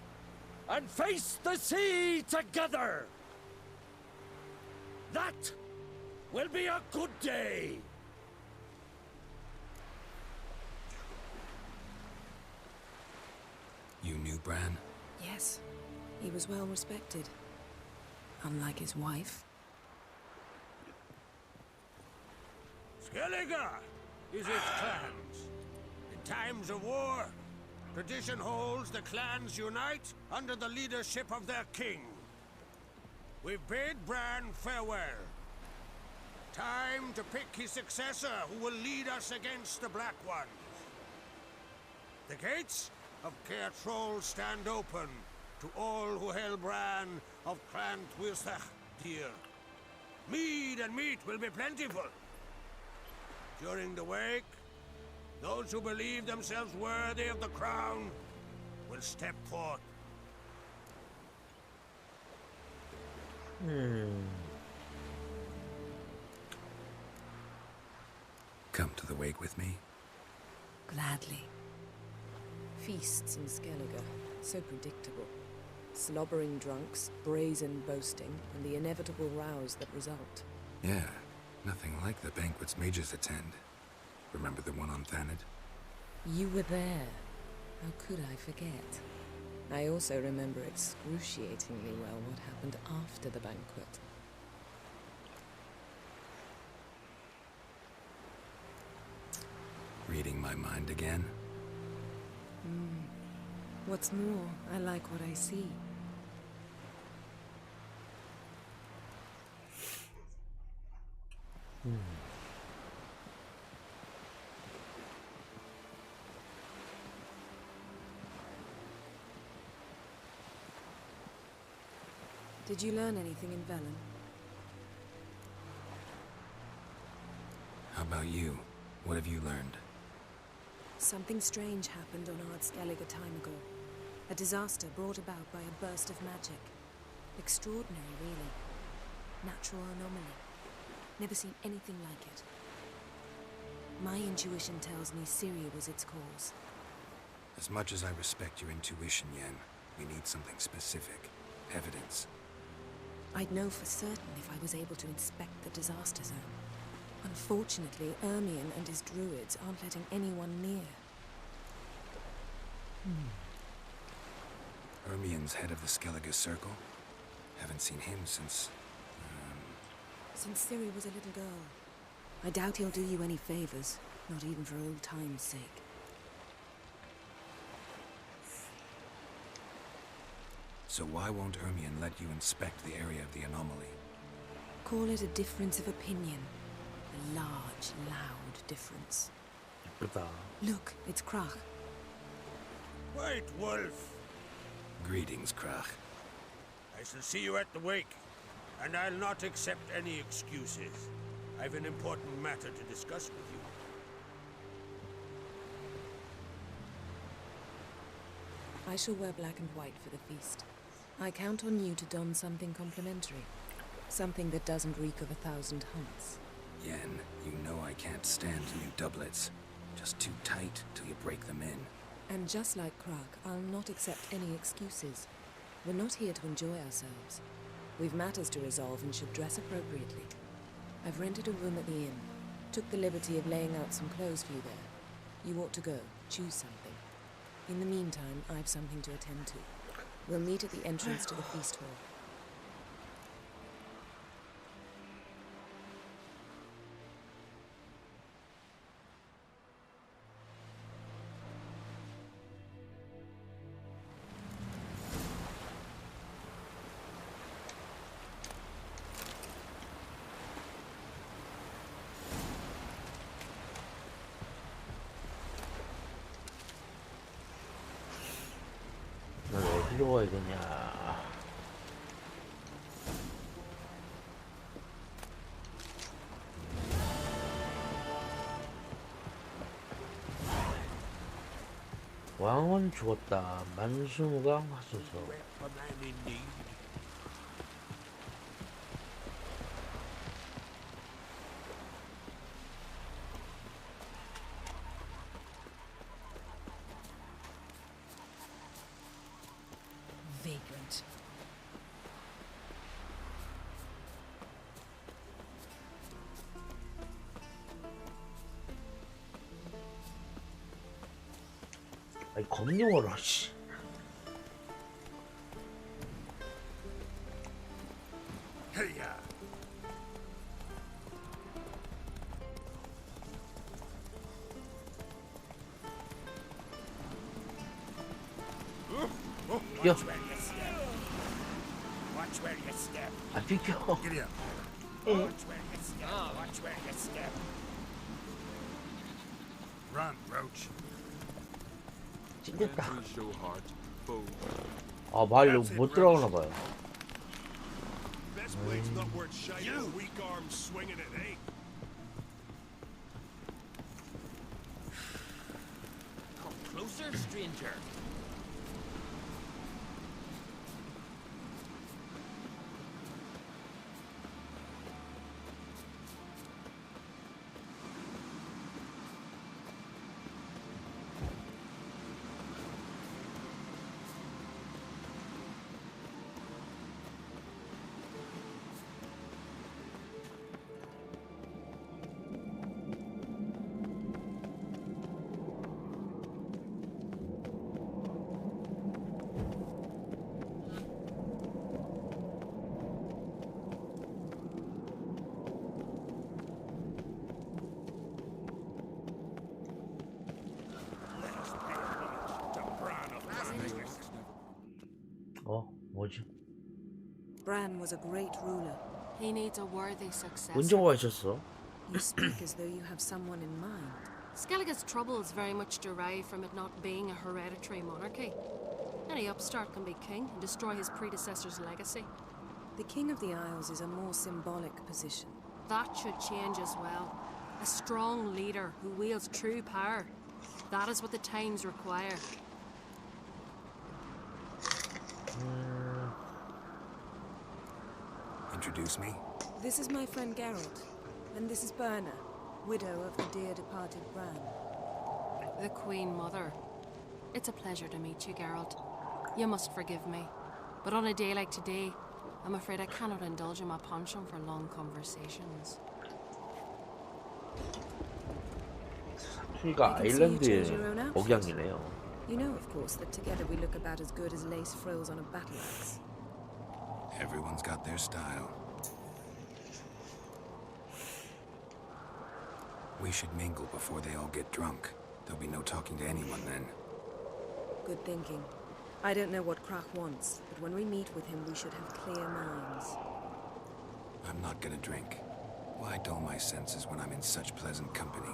and face the sea together. That will be a good day. You knew Bran? Yes, he was well respected. Unlike his wife. Skellige is its clans. In times of war, tradition holds the clans unite under the leadership of their king. We've bade Bran farewell. Time to pick his successor who will lead us against the Black Ones. The gates of Caer Troll stand open to all who hail Bran of Clan Twirsech dear. Mead and meat will be plentiful. During the wake, those who believe themselves worthy of the crown will step forth. Come to the wake with me? Gladly. Feasts in Skellige, so predictable. Slobbering drunks, brazen boasting, and the inevitable rows that result. Yeah, nothing like the banquets mages attend. Remember the one on Thanedd? You were there. How could I forget? I also remember excruciatingly well what happened after the banquet. Reading my mind again? What's more, I like what I see. Did you learn anything in Velen? How about you? What have you learned? Something strange happened on Ard Skellige time ago. A disaster brought about by a burst of magic. Extraordinary, really. Natural anomaly. Never seen anything like it. My intuition tells me Ciri was its cause. As much as I respect your intuition, Yen, we need something specific. Evidence. I'd know for certain if I was able to inspect the disaster zone. Unfortunately, Ermion and his druids aren't letting anyone near. Ermion's head of the Skellige Circle? Haven't seen him since... Since Ciri was a little girl. I doubt he'll do you any favors, not even for old time's sake. So why won't Ermion let you inspect the area of the anomaly? Call it a difference of opinion. A large, loud difference. Look, it's Krach. White Wolf. Greetings, Krach. I shall see you at the wake, and I'll not accept any excuses. I've an important matter to discuss with you. I shall wear black and white for the feast. I count on you to don something complimentary. Something that doesn't reek of 1,000 hunts. Yen, you know I can't stand new doublets. Just too tight till you break them in. And just like Krach, I'll not accept any excuses. We're not here to enjoy ourselves. We've matters to resolve and should dress appropriately. I've rented a room at the inn. Took the liberty of laying out some clothes for you there. You ought to go. Choose something. In the meantime, I've something to attend to. We'll meet at the entrance to the feast hall. 난 어디로 가야 되냐? 왕은 죽었다. 만수무강 하소서. Vagrant. 아니 검용어라 씨. Hey-ya. 야. Watch where you step. 아 비켜. Giddy up. 응. Watch where you step. Watch where you step. Run, Roach. 찡겼다. 아 말 못 들어가나 봐요. Best blade's not worth shite. You weak arms swinging it, eh? Come closer, stranger. 뭐지? Bran was a great ruler. He needs a worthy successor. 언제 와셨어? You speak as though you have someone in mind. Skellige's troubles very much derive from it not being a hereditary monarchy. Any upstart can be king and destroy his predecessor's legacy. The King of the Isles is a more symbolic position. That should change as well. A strong leader who wields true power. That is what the times require. Introduce me. This is my friend Geralt, and this is Berna, widow of the dear departed Bran. The Queen Mother. It's a pleasure to meet you, Geralt. You must forgive me, but on a day like today, I'm afraid I cannot indulge in my penchant for long conversations. 수위가 아일랜드의 억양이네요. You know, of course, that together we look about as good as lace frills on a battle axe. Everyone's got their style. We should mingle before they all get drunk. There'll be no talking to anyone then. Good thinking. I don't know what Krach wants, but when we meet with him, we should have clear minds. I'm not gonna drink. Why dull my senses when I'm in such pleasant company?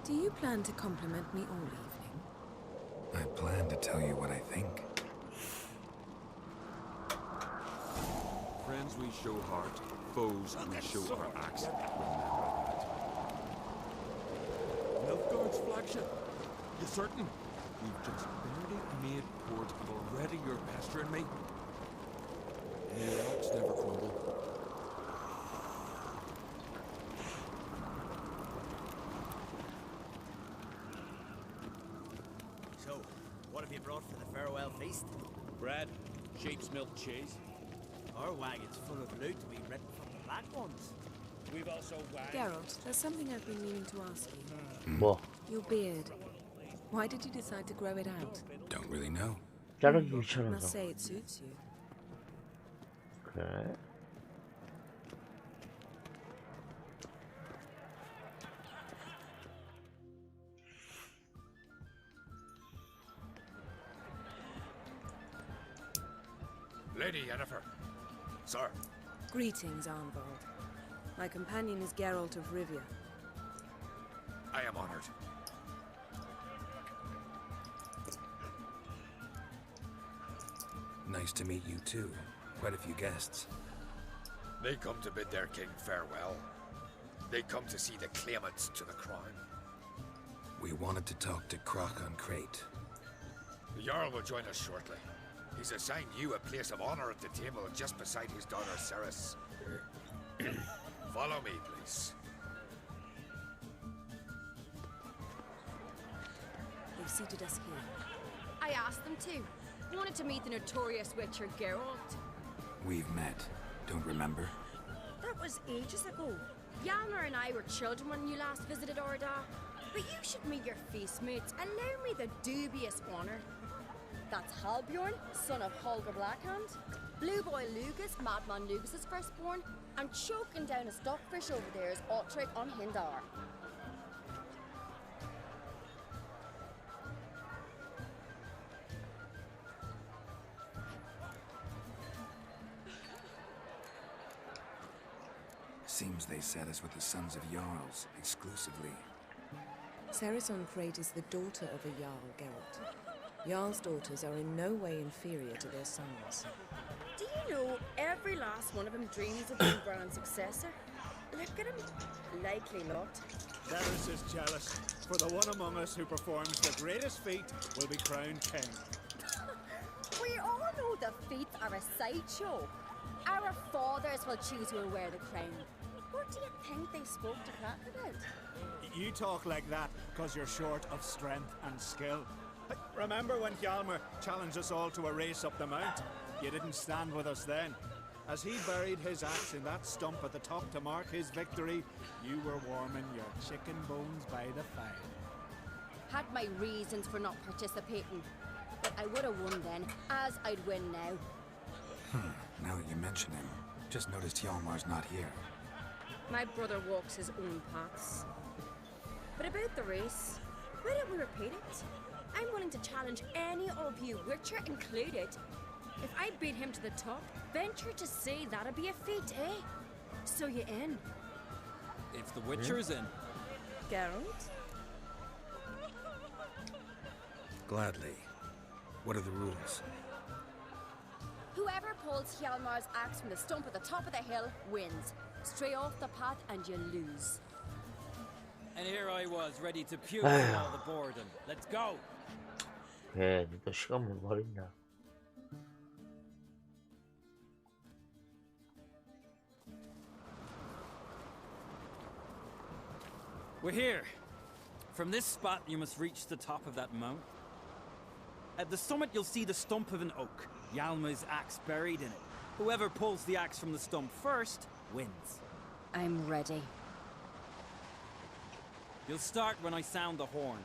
Do you plan to compliment me all evening? I plan to tell you what I think. Friends we show heart, foes we show our axe. Nilfgaard's flagship. You certain? We've just barely made port and already you're pestering me. Your axe never crumble. So, what have you brought for the farewell feast? Bread, sheep's milk cheese. Our wagon's full of loot to be written from the black ones. We've also wagons. Geralt, there's something I've been meaning to ask you. 뭐? Your beard. Why did you decide to grow it out? Don't really know. 자르기 귀찮아서. Must say it suits you. 그래. Lady Yennefer. Sir. Greetings, Arnvald. My companion is Geralt of Rivia. I am honored. Nice to meet you too. Quite a few guests. They come to bid their king farewell. They come to see the claimants to the crown. We wanted to talk to Croc on Crate. The Jarl will join us shortly. He's assigned you a place of honor at the table just beside his daughter Ceres. Follow me, please. They've seated us here. I asked them to. Wanted to meet the notorious Witcher Geralt. We've met. Don't remember? That was ages ago. Yalmer and I were children when you last visited Orda. But you should meet your feast mates. Allow me the dubious honor. That's Halbjorn, son of Holger Blackhand. Blue Boy Lugus, Madman Lugus' firstborn. And choking down a stockfish over there is Otric on Hindar. Seems they set us with the sons of Jarls, exclusively. Ceres on Crate is the daughter of a Jarl, Geralt. Jarl's daughters are in no way inferior to their sons. Do you know every last one of them dreams of being grand successor? Look at him. Likely not. Ceres is jealous, for the one among us who performs the greatest feat will be crowned king. We all know the feats are a sideshow. Our fathers will choose who will wear the crown. What do you think they spoke to Pratt about? You talk like that because you're short of strength and skill. Remember when Hjalmar challenged us all to a race up the mount? You didn't stand with us then. As he buried his axe in that stump at the top to mark his victory, you were warming your chicken bones by the fire. Had my reasons for not participating. But I would have won then, as I'd win now. Now that you mention him, just noticed Hjalmar's not here. My brother walks his own paths. But about the race, why don't we repeat it? I'm willing to challenge any of you, Witcher included. If I beat him to the top, venture to say that'd be a feat, eh? So you in? If the Witcher's in. Geralt? Gladly. What are the rules? Whoever pulls Hjalmar's axe from the stump at the top of the hill wins. Stray off the path and you lose. And here I was, ready to puke from all the boredom. Let's go! 예, 또 시간 못 버린다. We're here. From this spot, you must reach the top of that mount. At the summit, you'll see the stump of an oak. Hjalmar's axe buried in it. Whoever pulls the axe from the stump first wins. I'm ready. You'll start when I sound the horn.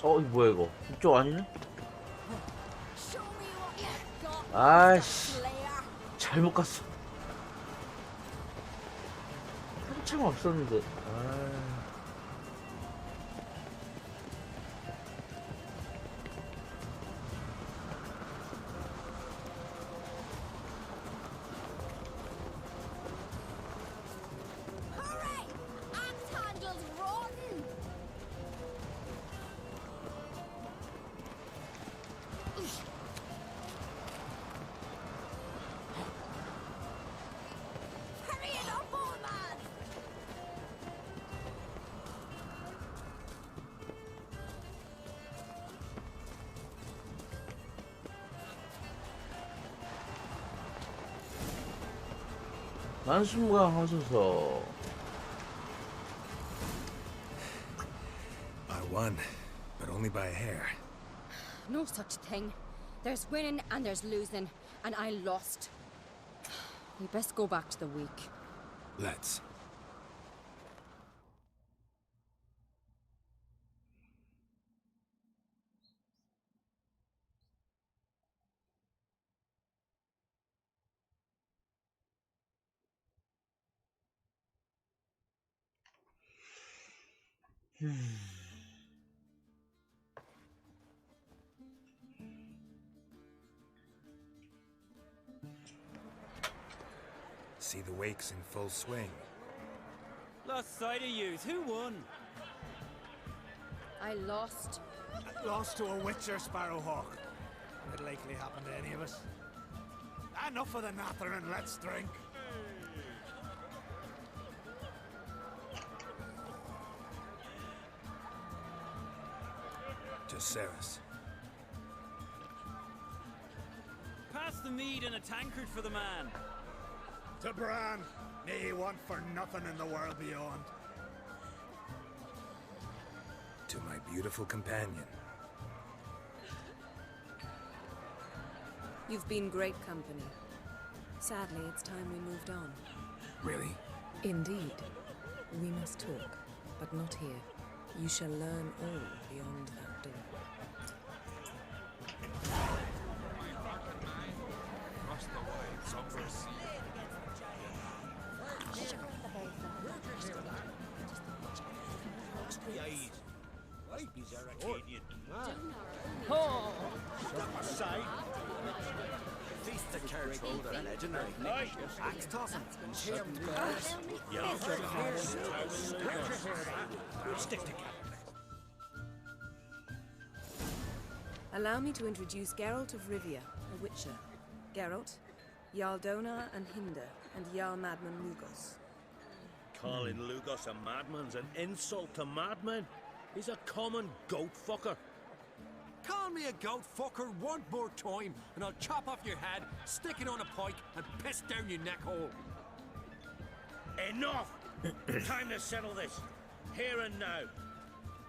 이거 뭐야 이거? 이쪽 아니네? 아이씨, 잘못 갔어. 한참 없었는데. 만수무강하소서. I won, but only by a hair. No such thing. There's winning and there's losing, and I lost. We best go back to the week. Let's. See the wakes in full swing. Lost sight of yous. Who won? I lost. Lost to a witcher, Sparrowhawk. Could likely happen to any of us. Enough of the natter and let's drink. To Ceres. Pass the mead in a tankard for the man. To Bran, may he want for nothing in the world beyond. To my beautiful companion. You've been great company. Sadly, it's time we moved on. Really? Indeed. We must talk, but not here. You shall learn all beyond that door. Feast the carrot holder, legendary. Axe tossing, tamed bears. Stick together. Allow me to introduce Geralt of Rivia, a witcher. Geralt, Jarl Donar and Hinder, and Jarl Madman Lugos. Calling Lugos a madman's an insult to madmen. He's a common goat fucker. Call me a goat fucker one more time, and I'll chop off your head, stick it on a pike, and piss down your neck hole. Enough! Time to settle this. Here and now.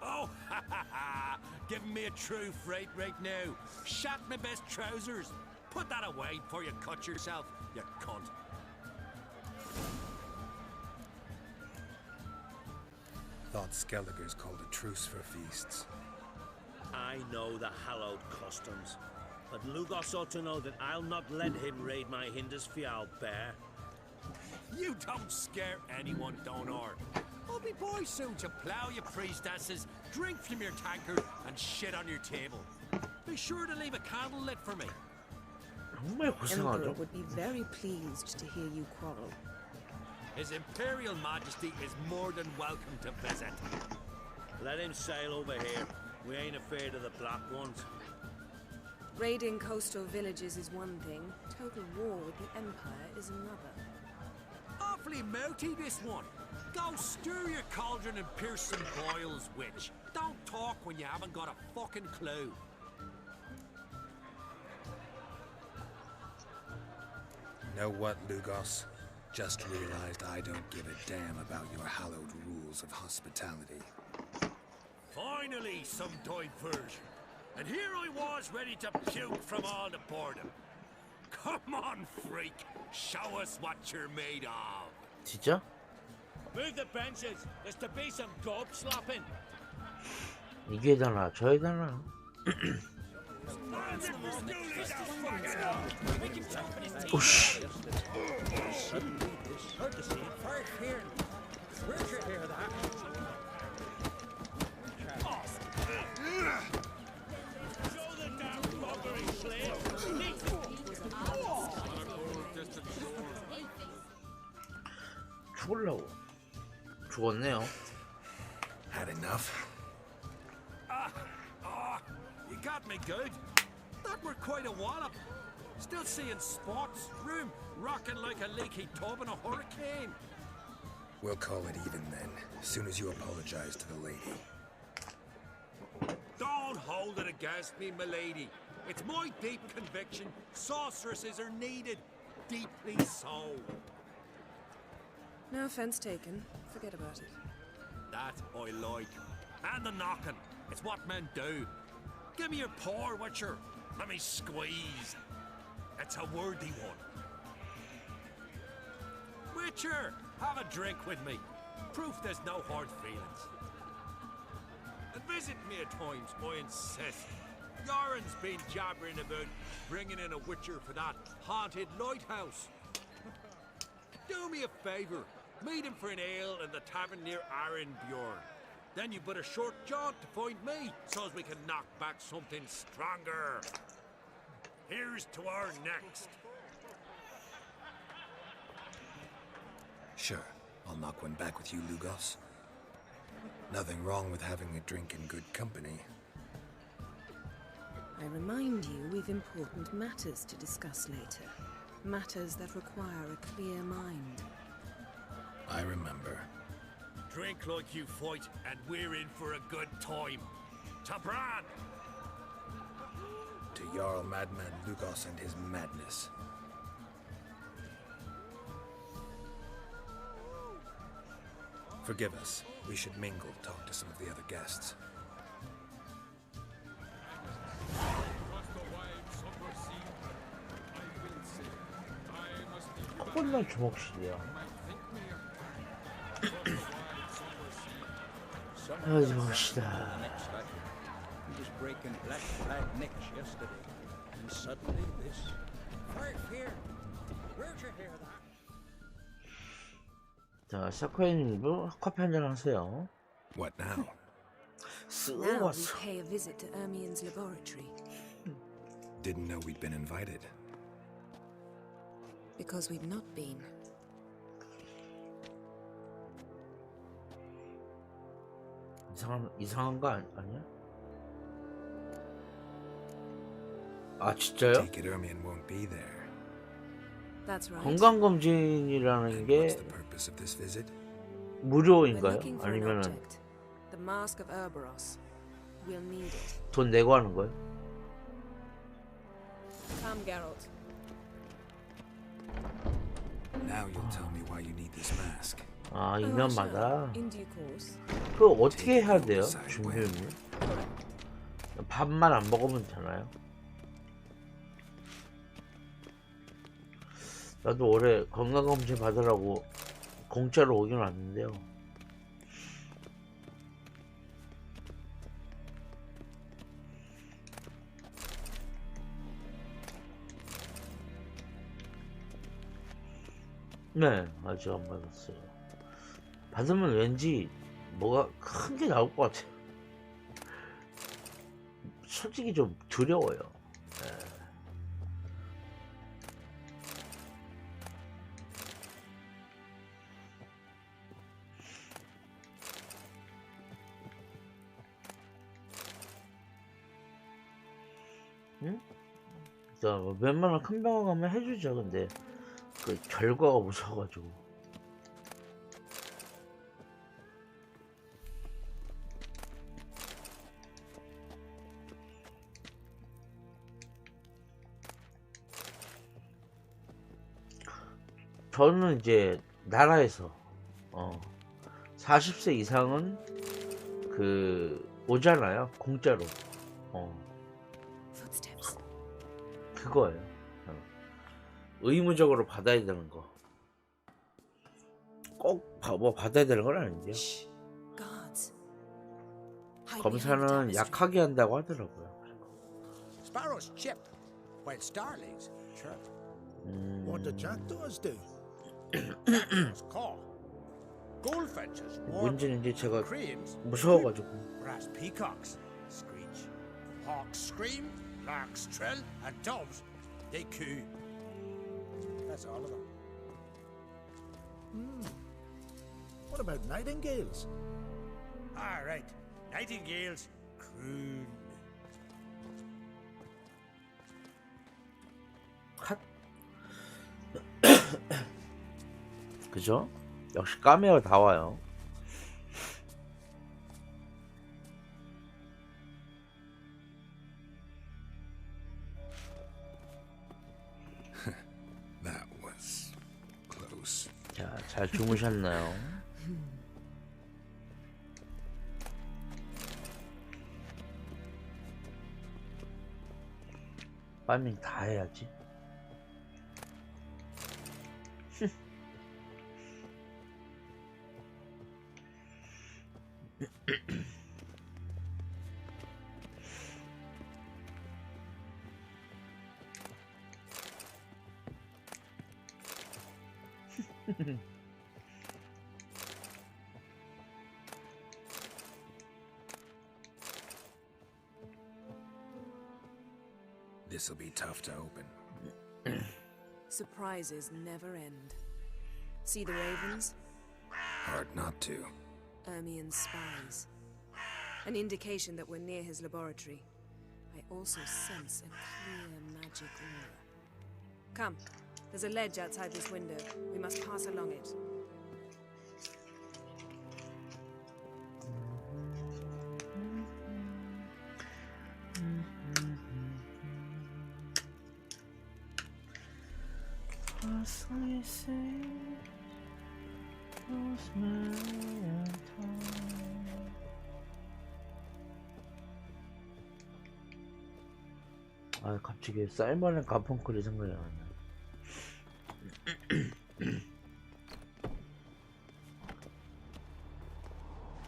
Oh, ha ha ha! Giving me a true fright right now. Shat my best trousers. Put that away before you cut yourself, you cunt. Thought Skelliger's called a truce for feasts. I know the hallowed customs, but Lugos ought to know that I'll not let him raid my Hinder's Fial bear. You don't scare anyone, Donar. I'll be boy soon to plough your priestesses, drink from your tankard, and shit on your table. Be sure to leave a candle lit for me. Emperor would be very pleased to hear you quarrel. His Imperial Majesty is more than welcome to visit. Let him sail over here. We ain't afraid of the Black Ones. Raiding coastal villages is one thing. Total war with the Empire is another. Awfully mouty, this one. Go stir your cauldron and pierce some boils, witch. Don't talk when you haven't got a fucking clue. Know what, Lugos? Just realized I don't give a damn about your hallowed rules of hospitality. Finally, some diversion. And here I was ready to puke from all the boredom. Come on, freak. Show us what you're made of. 진짜? Move the benches. There's to be some gob slopping. 이게 다나 저게 다나. 오씨. 죽을라고. 죽었네요. Had enough? You got me good. That were quite a wallop. Still seeing spots, room rocking like a leaky tub in a hurricane. We'll call it even then, as soon as you apologize to the lady. Don't hold it against me, milady. It's my deep conviction sorceresses are needed. Deeply so. No offense taken. Forget about it. That I like. And the knocking. It's what men do. Give me your paw, Witcher. Let me squeeze. It's a worthy one. Witcher, have a drink with me. Proof there's no hard feelings. And visit me at times, I insist. Yoren's been jabbering about bringing in a Witcher for that haunted lighthouse. Do me a favour. Meet him for an ale in the tavern near Arenbjorn. Then you but a short jaunt to find me, so's we can knock back something stronger. Here's to our next. Sure, I'll knock one back with you, Lugos. Nothing wrong with having a drink in good company. I remind you we've important matters to discuss later. Matters that require a clear mind. I remember. Drink like you fight, and we're in for a good time. To Bran! To Jarl Madman Lugos and his madness. Forgive us. We should mingle, talk to some of the other guests. 컵은 주먹실이야. 어디 봅시다. He was breaking black flag necks yesterday, and suddenly this. Right here. Where'd you hear that? 자, 사쿠에님도 커피 한잔 하세요. What now? Now we pay a visit to Ermien's laboratory. Didn't know we'd been invited. Because we've not been. 이상한 거 아니야? 아 진짜요? Take it Ermien won't be there. That's right. 건강 검진이라는 게 What's the purpose of this visit? 무료인가요? 아니면은 The mask of Urboros. We'll need it. 돈 내고 하는 거예요? Come, Geralt. Now you'll tell me why you need this mask. 아, 2년마다. In due course. 그거 어떻게 해야 돼요? 준비는? 밥만 안 먹으면 되나요? 나도 올해 건강검진 받으라고 공짜로 오긴 왔는데요. 네, 아직 안 받았어요. 받으면 왠지 뭐가 큰 게 나올 것 같아요. 솔직히 좀 두려워요. 응? 뭐 웬만한 큰 병원 가면 해주죠. 근데 그 결과가 무서워가지고. 저는 이제 나라에서 40세 이상은 그 오잖아요. 공짜로. 그거예요. 의무적으로 받아야 되는 거. 꼭 뭐 받아야 되는 건 아닌데요. 검사는 약하게 한다고 하더라고요. Sparrows chip, while starlings chirp. What do jackdaws do? Jackdaws caw. Goldfinches warble. 문제는 이제 제가 Cranes 무서워가지고. whereas peacocks screech. Hawks scream, larks trill, and doves, they coo. That's all of them. What about nightingales? All right, nightingales croon. 그죠? 역시 까메오 다 와요. That was close. 자, 잘 주무셨나요? 파밍 다 해야지. This'll be tough to open. Surprises never end. See the ravens? Hard not to. Ermien's spies. An indication that we're near his laboratory. I also sense a clear magic aura. Come, there's a ledge outside this window. We must pass along it. 아, 갑자기 사이먼 앤 가펑클이 생각이 나네.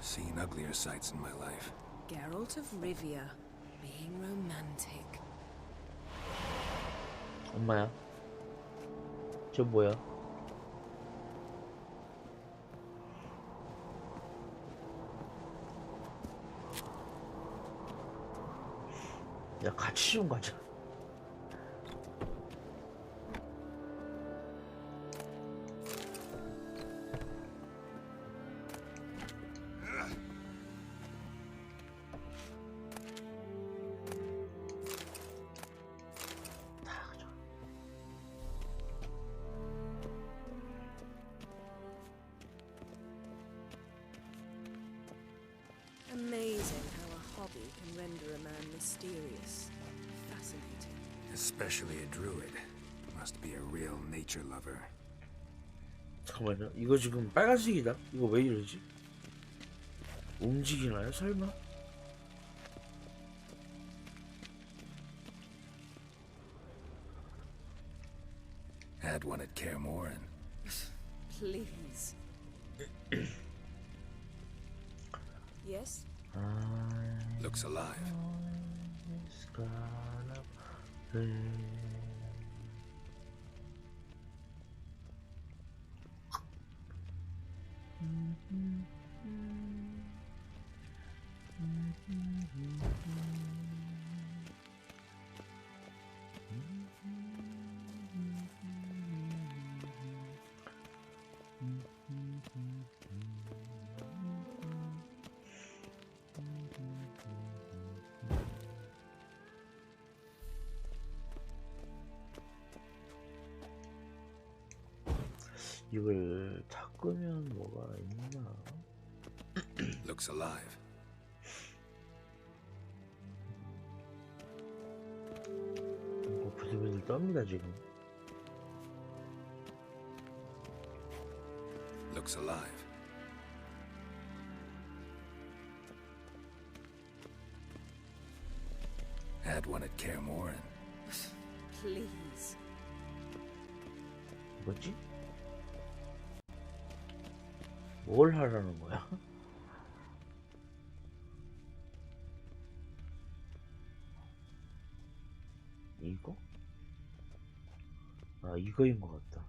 Seen uglier sights in my life. Geralt of Rivia, being romantic. 엄마야, 저 뭐야? 야, 같이 좀 가자. Amazing how a hobby can render a man mysterious, fascinating. Especially a druid. Must be a real nature lover. 잠깐만요. 이거 지금 빨간색이다. 이거 왜 이러지? 움직이나요? 설마? Had one at Kaer Morhen. Please. Yes? Looks alive. 이걸 닦으면 뭐가 있나? Looks alive. 이거 부들부들 떱니다 지금. Looks alive. Had one at Kaer Morhen. Please. 뭐지? 뭘 하라는 거야? 이거? 아, 이거인 것 같다.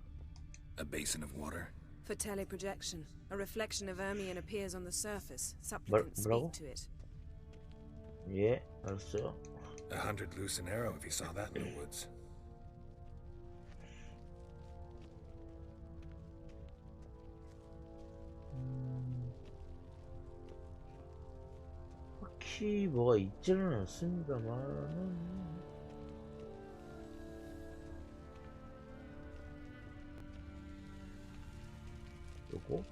A basin of water. For teleprojection, a reflection of Ermion appears on the surface. Supplicants 뭐라고? speak to it. 예, 알았어요. 100 loose an arrow if he saw that in the woods. 딱히 뭐가 있지는 않습니다만. 요거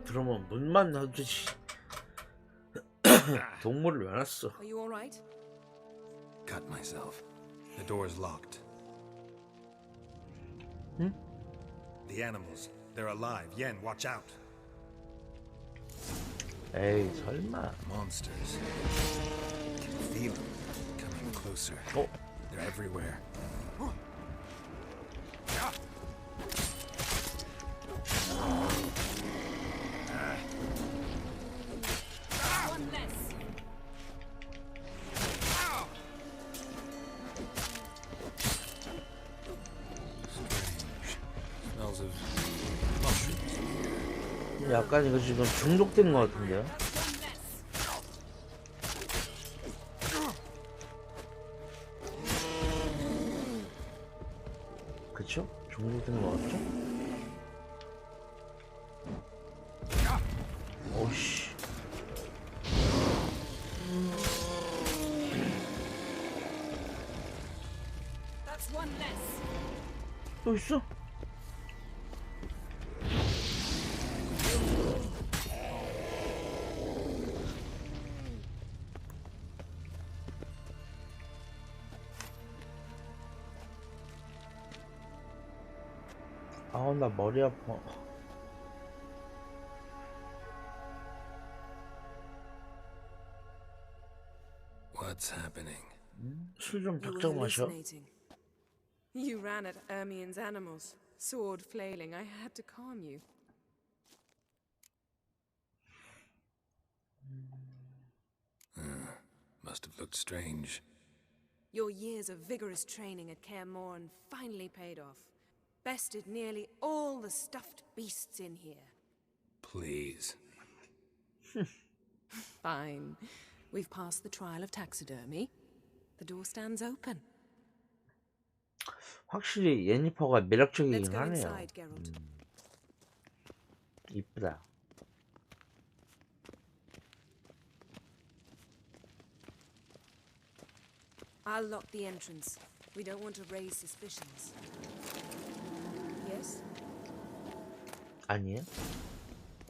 그러면 문만 놔두지. 동물을 왜 놨어? Are you all right? Cut myself. The door's locked. Hmm? The animals. They're alive. Yen, watch out. 에이, 설마. Monsters. Can feel them coming closer. Oh. They're everywhere. One less. Smells of mushrooms. 약간 이거 지금 중독된 것 같은데요? 그쵸? 중독된 것 같죠? 오씨. That's one less. 또 있어? 아, 나 머리 아파. What's happening? 술 좀 You were 작작 마셔. hallucinating. You ran at Ermion's animals, sword flailing. I had to calm you. Must have looked strange. Your years of vigorous training at Kaer Morhen finally paid off. Bested nearly all the stuffed beasts in here. Please. Fine. We've passed the trial of taxidermy. The door stands open. 확실히 예니퍼가 매력적이긴 Let's go 하네요. inside, Geralt. 이쁘다. I'll lock the entrance. We don't want to raise suspicions. Yes? 아니에요?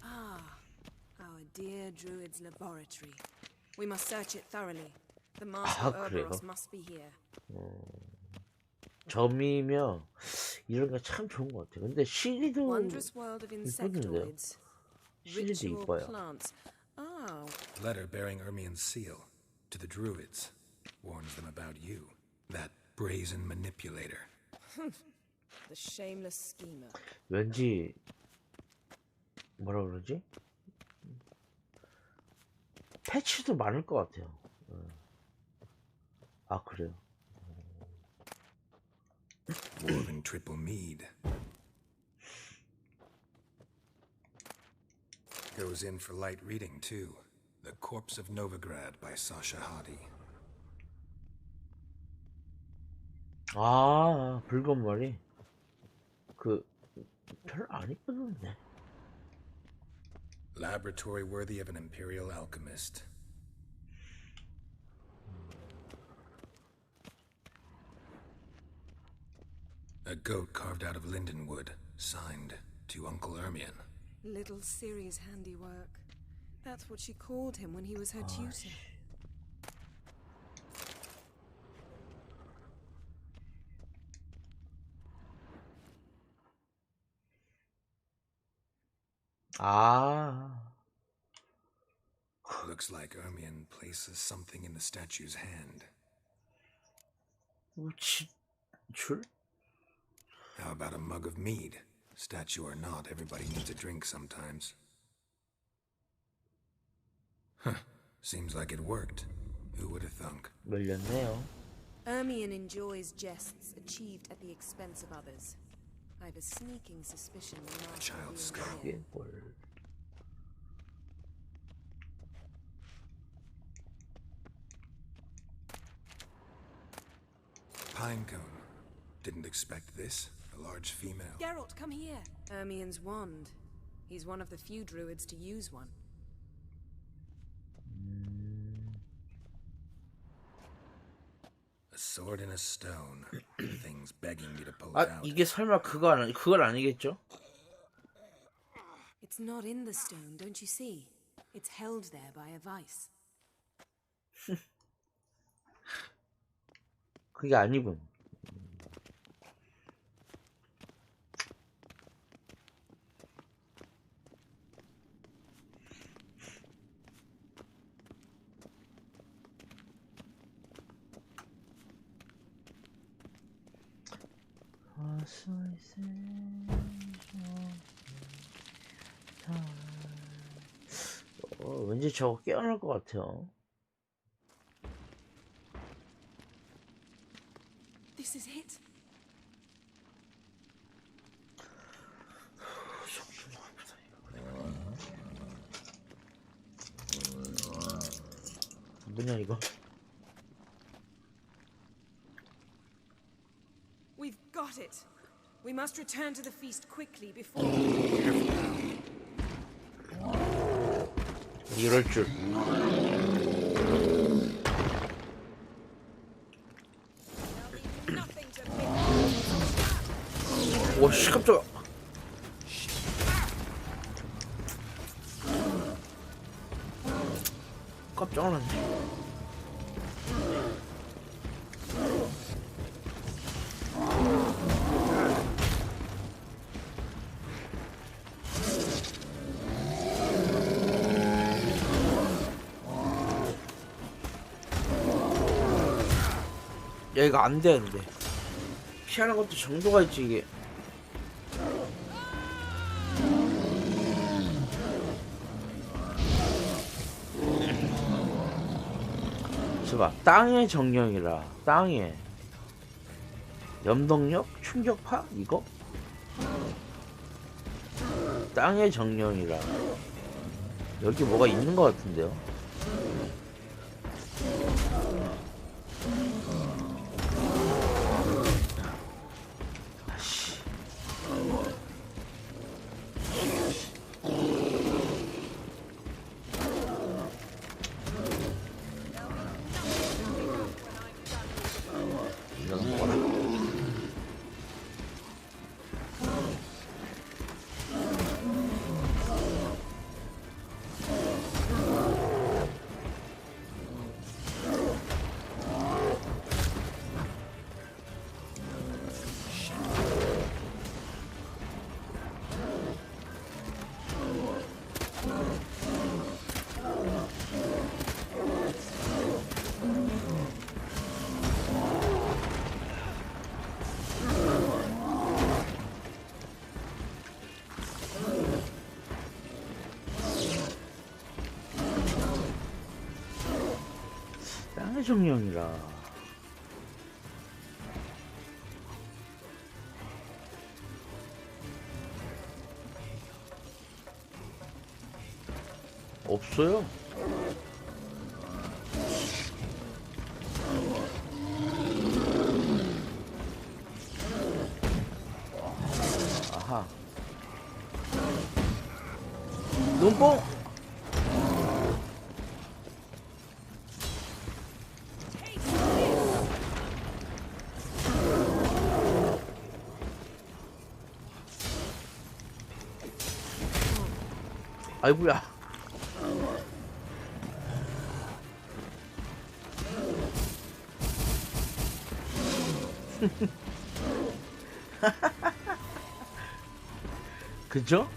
Ah, our dear druid's laboratory. We must search it thoroughly. The master Ouroboros must be here. 점이면 이런 게 참 좋은 것 같아요. 근데 시리도 Wondrous world of 이쁘던데요. insectoids. 시리도 Ritual 이뻐요. plants. Oh, Letter bearing Ermion's seal to the druids. Warns them about you. That brazen manipulator. the shameless schemer. 왠지 뭐라 그러지? 패치도 많을 것 같아요. 아, 그래요? More than triple mead. Goes in for light reading, too. The Corpse of Novigrad by Sasha Hadi. 아, 붉은 머리. 별로 안 이쁘던데. Laboratory worthy of an imperial alchemist. A goat carved out of linden wood, signed to Uncle Ermion. Little Ciri's handiwork. That's what she called him when he was her tutor. 아. Looks like Ermion places something in the statue's hand. 줄? How about a mug of mead? Statue or not, everybody needs a drink sometimes. Seems like it worked. Who would have thunk? 밀렸네요. Ermion enjoys jests achieved at the expense of others. I have a sneaking suspicion the master Child's will skull. 이게 뭘? Pinecone. Didn't expect this. A large female. Geralt, come here. Ermion's wand. He's one of the few druids to use one. A sword and a stone. Thing's begging me to pull it 아, out. 이게 설마 그건 아니겠죠? It's not in the stone, don't you see? It's held there by a vice. 그게 아니군. 왠지 저거 깨어날 것 같아요. This is it. 뭐냐 이거? We've got it. We must return to the feast quickly before. 이럴 줄. 오씨 깜짝아. 깜짝 놀랐네. 야 이거 안 되는데 피하는 것도 정도가 있지 이게. 봐, 땅의 정령이라. 땅의 염동력? 충격파? 이거? 땅의 정령이라. 여기 뭐가 있는 것 같은데요? 아씨. 이런 거라. 땅의 정령이라. 없어요. 아하. 눈뽕. 아이고야. 그죠?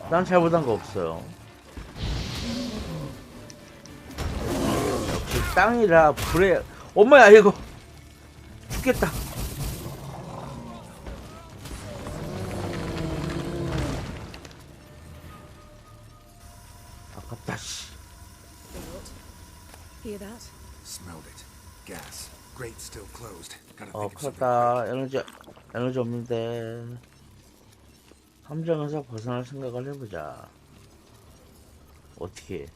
난 잘못한 거 없어요. 역시 땅이라 불에. 엄마야 이거 죽겠다. 아깝다. Hear that? Smelled it. Gas. Grate still closed. Gotta 어, think of something. 그렇다. 에너지 없는데. 함정에서 벗어날 생각을 해보자. 어떻게?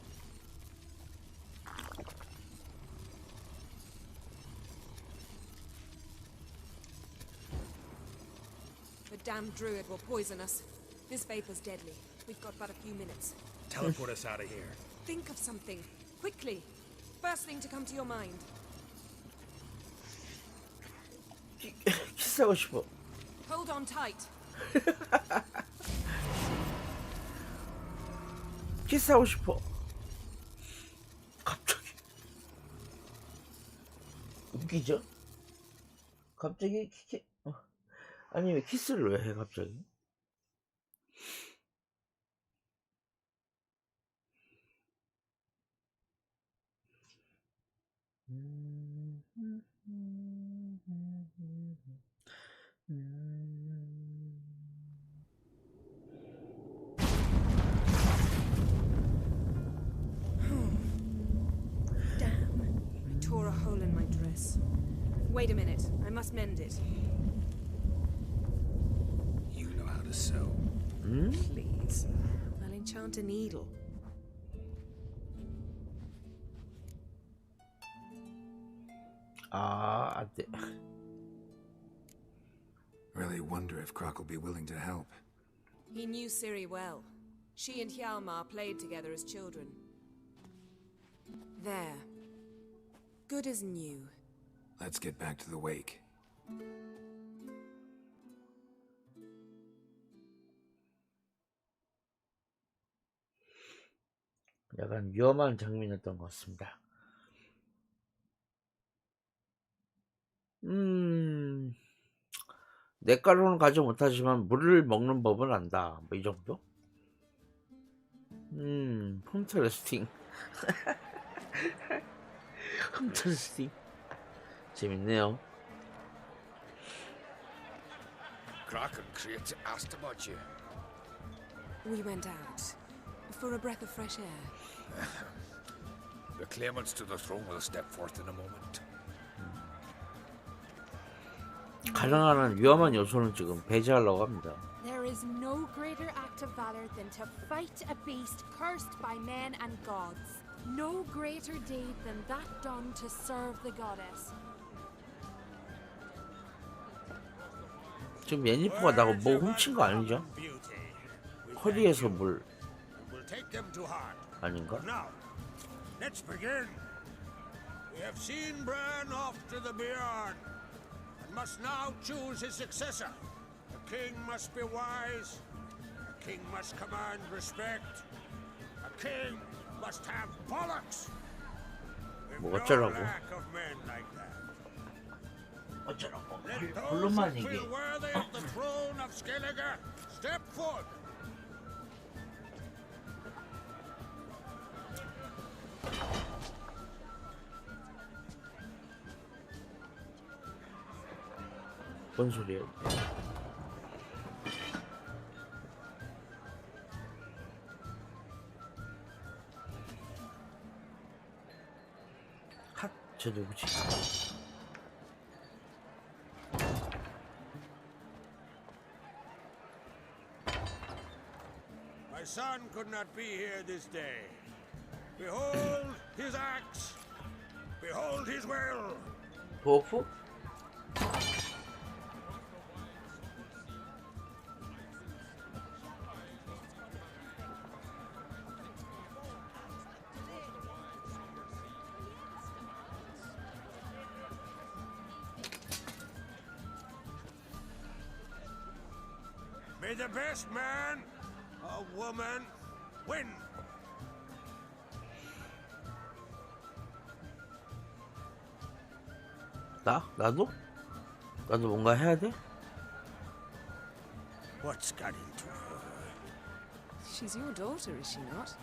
The damned druid will poison us. This vapor's deadly. We've got but a few minutes. Teleport us out of here. Think of something. Quickly. First thing to come to your mind. 키스하고 싶어. Hold on tight. 키스하고 싶어. 갑자기. 웃기죠? 갑자기 아니 왜 키스를 왜 해 갑자기? I tore a hole in my dress. Wait a minute. I must mend it. You know how to sew. Please. I'll enchant a needle. 안 돼. Really wonder if Croc will be willing to help. He knew Ciri well. She and Hjalmar played together as children. There. Good as new. Let's get back to the wake. 약간 위험한 장면이었던 것 같습니다. 냇가로는 가지 못하지만 물을 먹는 법은 안다. 뭐 이 정도? 흠트레스팅. 흠트레스팅. 재밌네요. Croc and Crate asked about you. We went out. For a breath of fresh air. The claimants to the throne will step forth in a moment. 가능한 위험한 요소는 지금 배제하려고 합니다. There is no greater act of valor than to fight a beast cursed by men and gods. No greater deed than that done to serve the goddess. 지금 예니퍼가 나고 뭐 훔친 거 아니죠? 허리에서 물 We'll take them to heart. 아닌가? Now, let's begin. We have seen Bran off to the Bjorn, and must now choose his successor. A king must be wise. A king must command respect. A king must have bollocks. We've 뭐 no 어쩌라고? lack of men like that. 어쩌라고? Let those 불로만 who 이게. feel worthy of the throne of Skellige step forth. 뭔 소리예요? 핫, 저 누구지? My son could not be here this day. Behold his axe. Behold his will. 도어프? May the best man or woman win. 나도? 나도 뭔가 해야 돼? What's got into her? She's your daughter, is she not?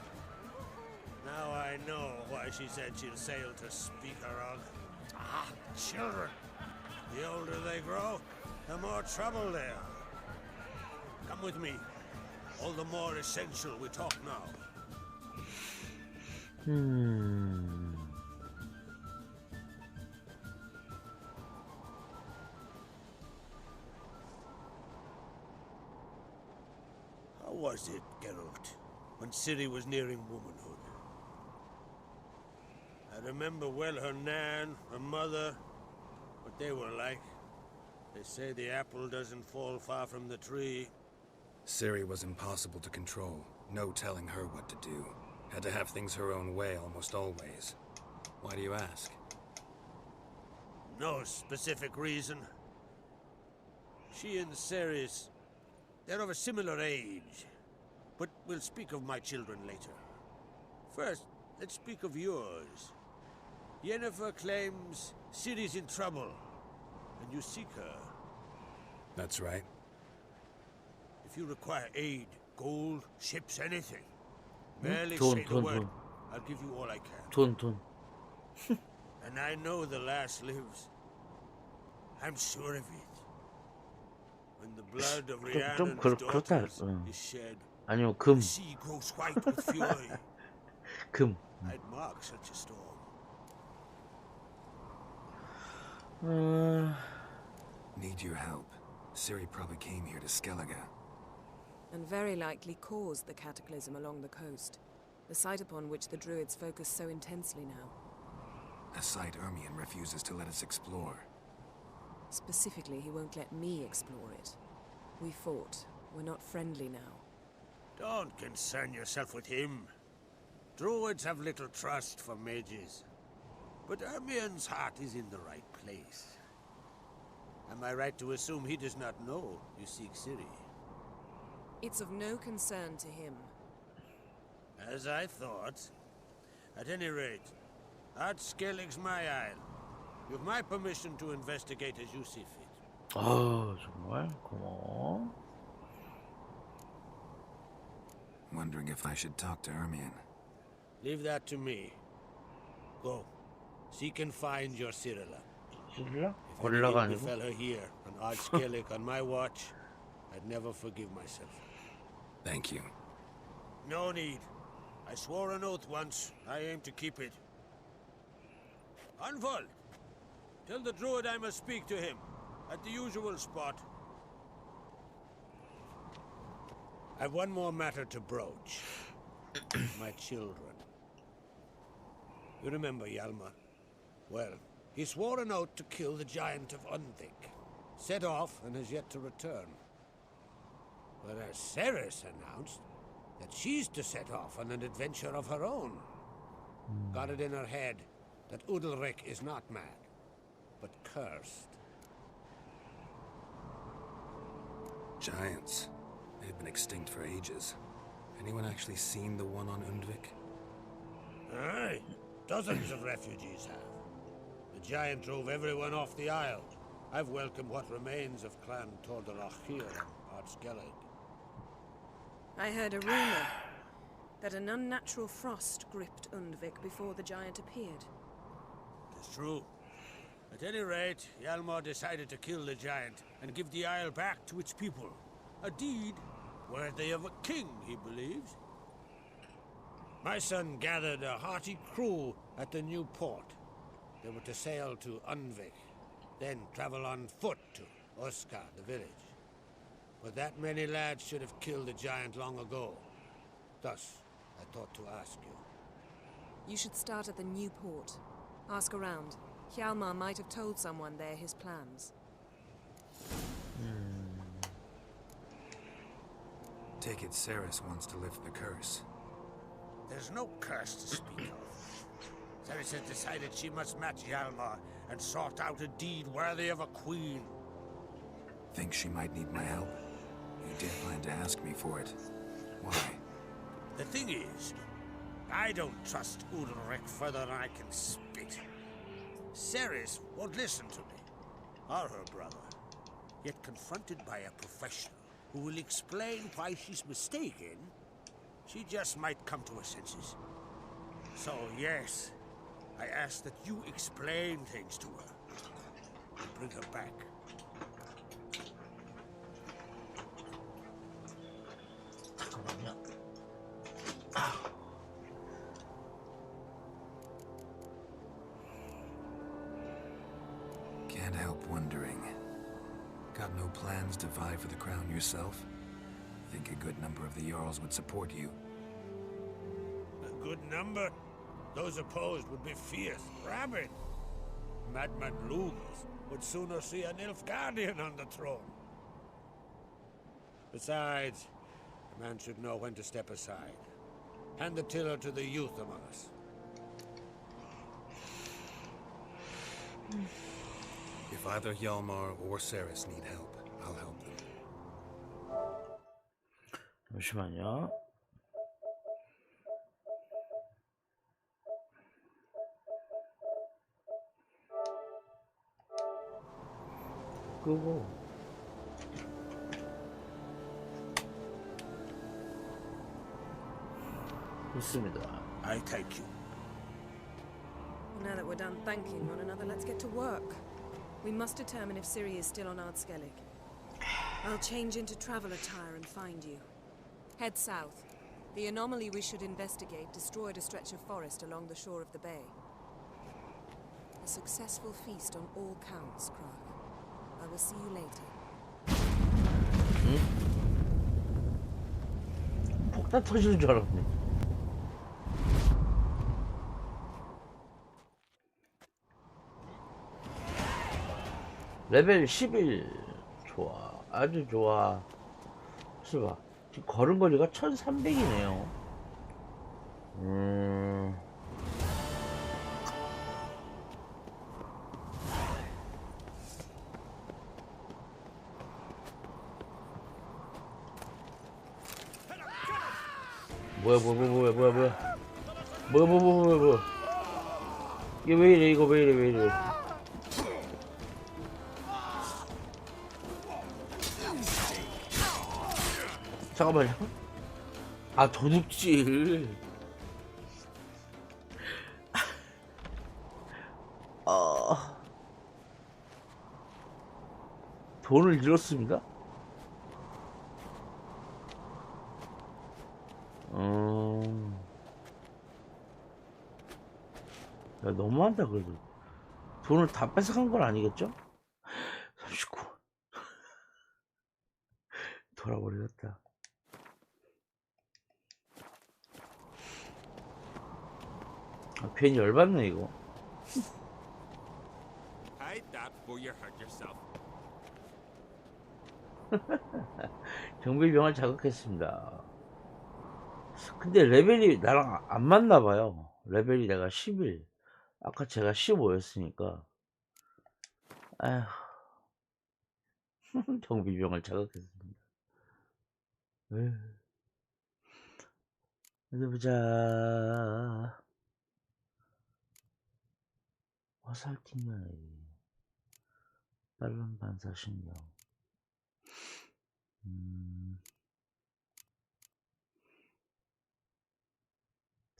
Now I know why she said she'll sail to Speakerog. Ah, children. The older they grow, the more trouble they are. Come with me. All the more essential we talk now. was it, Geralt, when Ciri was nearing womanhood? I remember well her nan, her mother, what they were like. They say the apple doesn't fall far from the tree. Ciri was impossible to control. No telling her what to do. Had to have things her own way almost always. Why do you ask? No specific reason. She and Ceres, they're of a similar age. But we'll speak of my children later. First, let's speak of yours. Yennefer claims Ciri's in trouble, and you seek her. That's right. If you require aid, gold, ships, anything, barely say the word. I'll give you all I can. 돈. And I know the lass lives. I'm sure of it. When the blood of 좀 Rhiannon's 그렇다. daughters is shed, 아니요, the 금. sea grows white with fury. 금. I'd mark such a storm. Need your help. Ciri probably came here to Skellige. And very likely caused the cataclysm along the coast, the site upon which the druids focus so intensely now. A site Ermion refuses to let us explore. Specifically, he won't let me explore it. We fought. We're not friendly now. Don't concern yourself with him. Druids have little trust for mages. But Ermion's heart is in the right place. Am I right to assume he does not know you seek Ciri? It's of no concern to him. As I thought. At any rate, Ard Skellig's my isle. You've my permission to investigate as you see fit. 아, 정말 고마워. Wondering if I should talk to Ermion. Leave that to me. Go. Seek and find your Cyrilla. Cyrilla? If 고릴라가 anything 아니고? befell her here, on Ard Skellig on my watch, I'd never forgive myself. Thank you. No need. I swore an oath once. I aim to keep it. Anvald! Tell the druid I must speak to him. At the usual spot. I've one more matter to broach. My children. You remember Hjalmar? Well, he swore an oath to kill the giant of Undvik. Set off and has yet to return. Whereas Ceres announced that she's to set off on an adventure of her own. Got it in her head that Udalric is not mad, but cursed. Giants. They've been extinct for ages. Anyone actually seen the one on Undvik? Aye, dozens of refugees have. The giant drove everyone off the isle. I've welcomed what remains of Clan Tordalach here on Ard Skellig. I heard a rumor that an unnatural frost gripped Undvik before the giant appeared. It's true. At any rate, Hjalmar decided to kill the giant and give the isle back to its people. A deed worthy of a king, he believes. My son gathered a hearty crew at the new port. They were to sail to Undvik, then travel on foot to Oskar, the village. But that many lads should have killed the giant long ago. Thus, I thought to ask you. You should start at the new port. Ask around. Hjalmar might have told someone there his plans. Take it Ceres wants to lift the curse. There's no curse to speak of. Ceres has decided she must match Hjalmar and sort out a deed worthy of a queen. Think she might need my help? You did plan to ask me for it. Why? The thing is, I don't trust Udalric further than I can spit. Ceres won't listen to me, or her brother. Yet confronted by a professional who will explain why she's mistaken, she just might come to her senses. So yes, I ask that you explain things to her and bring her back. Can't help wondering. Got no plans to vie for the crown yourself? think a good number of the Jarls would support you. A good number? Those opposed would be fierce, rabid. Madman Lugas would sooner see an Nilfgaardian on the throne. Besides, a man should know when to step aside. Hand the tiller to the youth among us. If either Hjalmar or Ceres need help, I'll help them. 잠시만요. 끄고 좋습니다. I take you. Now that we're done thanking one another, let's get to work. We must determine if Ciri is still on Ardskellig. I'll change into travel attire and find you. Head south. The anomaly we should investigate destroyed a stretch of forest along the shore of the bay. A successful feast on all counts, Krag. I will see you later. 폭탄 터지는 줄 알았네. 레벨 11 좋아, 아주 좋아. 글쎄 봐, 지금 걸음거리가 1300이네요. 뭐야. 이게 왜 이래, 이거 왜 이래. 잠깐만요. 아, 도둑질. 돈을 잃었습니다. 야, 너무한다, 그래도. 돈을 다 뺏어간 건 아니겠죠? 39. 돌아버리겠다. 아, 괜히 열받네, 이거. Hide that before you hurt yourself. 경비병을 자극했습니다. 근데 레벨이 나랑 안 맞나봐요. 레벨이 내가 11. 아까 제가 15였으니까. 아휴. 경비병을 자극했습니다. 어디 보자. 화살팀을 빠른 반사신경.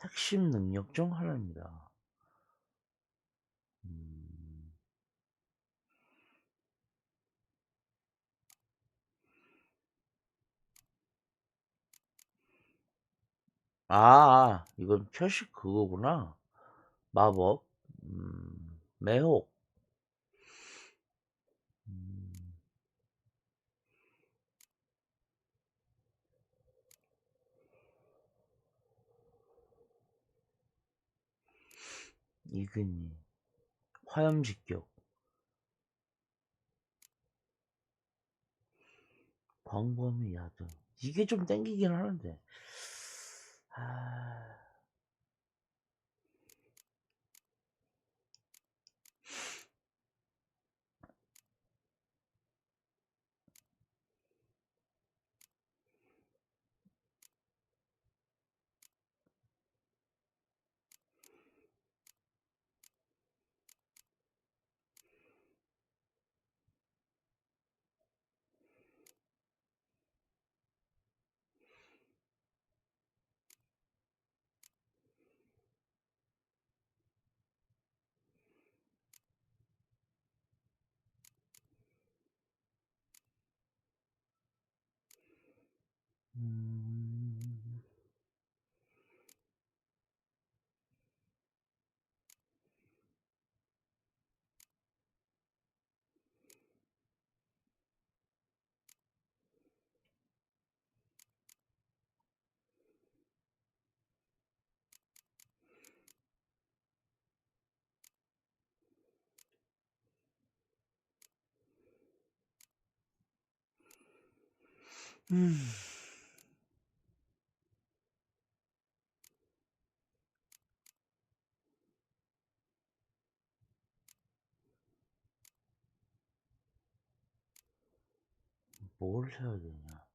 핵심 능력 중 하나입니다. 이건 표식 그거구나. 마법, 매혹. 이근이, 화염직격, 광범위 야드. 이게 좀 땡기긴 하는데. 뭘 해야 되냐?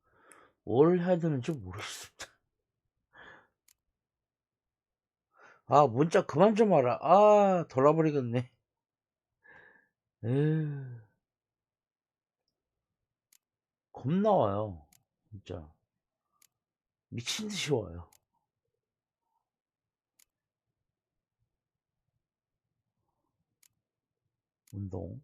뭘 해야 되는지 모르겠습니다. 아, 문자 그만 좀 와라. 아, 돌아버리겠네. 에휴, 겁나 와요. 진짜. 미친 듯이 와요. 운동.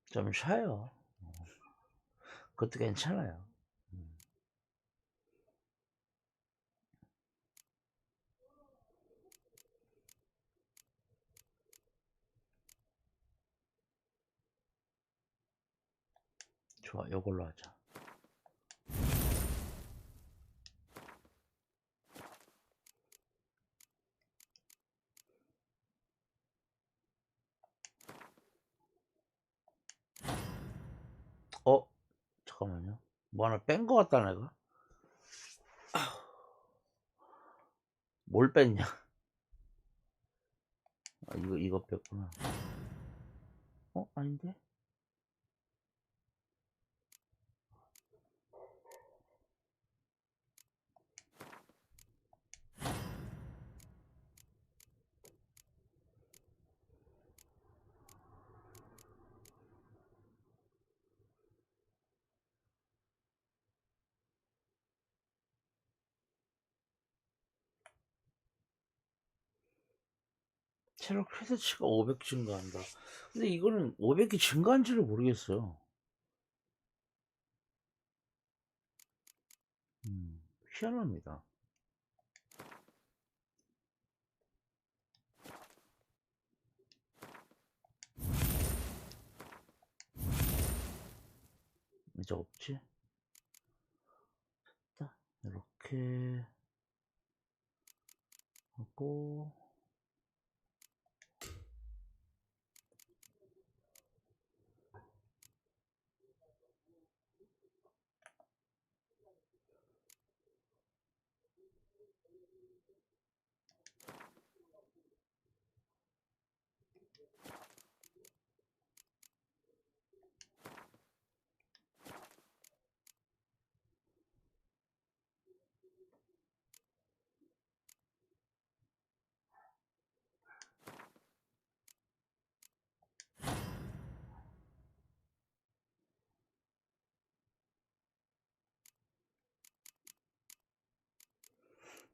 좀 쉬어요. 그것도 괜찮아요. 좋아, 이걸로 하자. 잠깐만요. 뭐 하나 뺀 거 같다, 내가. 뭘 뺐냐? 아, 이거 뺐구나. 아닌데? 체력 최대치가 500 증가한다. 근데 이거는 500이 증가한지를 모르겠어요. 희한합니다. 이제 없지? 자, 이렇게 하고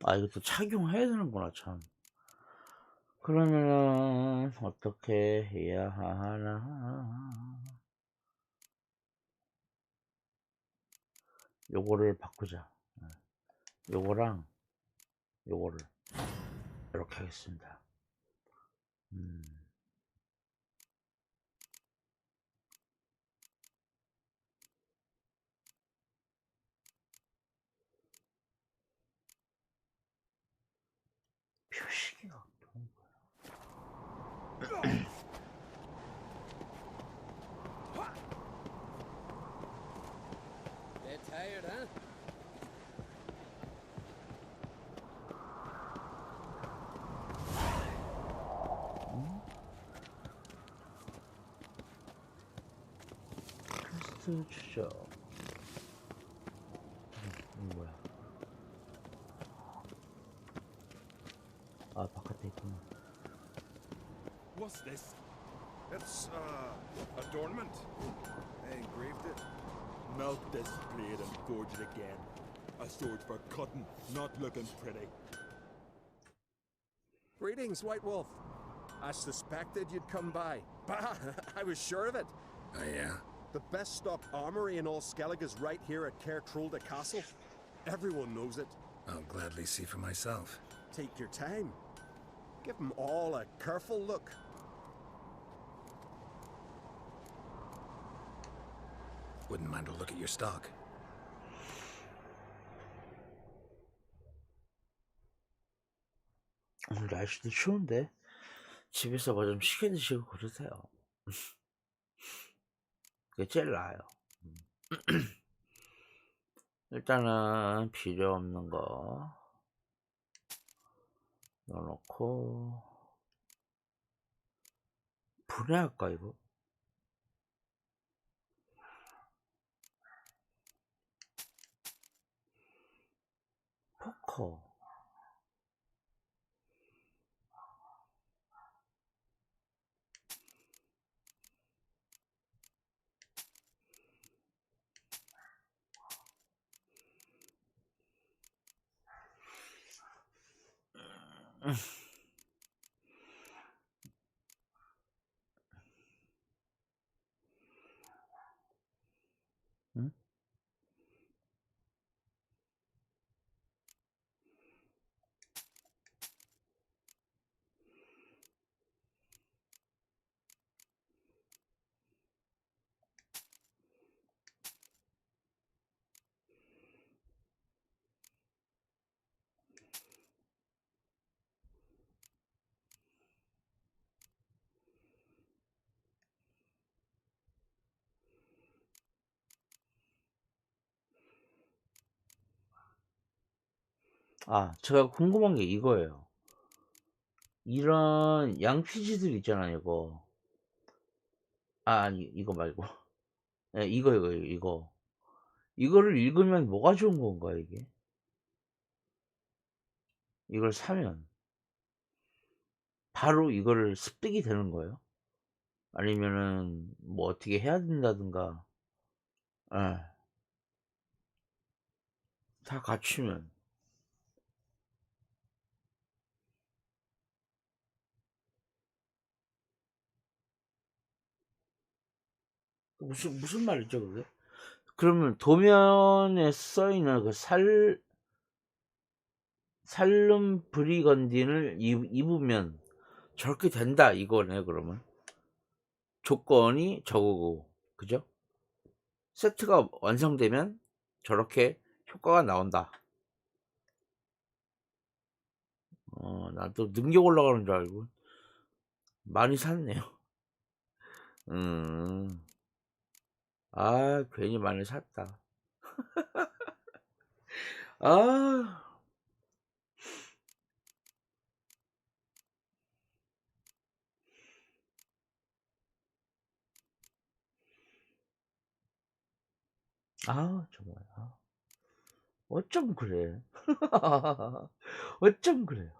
이것도 착용해야 되는구나, 참. 그러면은 어떻게 해야 하나? 요거를 바꾸자. 요거랑 요거를 이렇게 하겠습니다. 표시기가 어떤 거야? Bit tired, huh? 퀘스트 추적. 뭐야? 바깥에 있구나. What's this? It's, adornment. They engraved it. Melt this blade and forge it again. A sword for cutting, not looking pretty. Greetings, White Wolf. I suspected you'd come by. Bah, I was sure of it. Oh, yeah? The best stocked armory in all Skellig is right here at Caer Trolda Castle. Everyone knows it. I'll gladly see for myself. Take your time. Give them all a careful look. Wouldn't mind a look at your stock. 오늘 날씨도 추운데 집에서 뭐 좀 시켜 드시고 그러세요. 그게 제일 나아요. 일단은 필요 없는 거 넣어놓고 분해할까 이거? 포커 응? 아, 제가 궁금한 게 이거예요. 이런 양피지들 있잖아요, 이거. 아니, 이거 말고. 네, 이거. 이거를 읽으면 뭐가 좋은 건가, 이게? 이걸 사면 바로 이거를 습득이 되는 거예요? 아니면은 뭐 어떻게 해야 된다든가. 예. 다 갖추면 무슨 말이죠, 그게? 그러면 도면에 써 있는 그 살름 브리건딘을 입으면 저렇게 된다 이거네. 그러면 조건이 저거고, 그죠? 세트가 완성되면 저렇게 효과가 나온다. 난 또 능력 올라가는 줄 알고 많이 샀네요. 아, 괜히 많이 샀다. 아, 정말. 어쩜 그래. 어쩜 그래.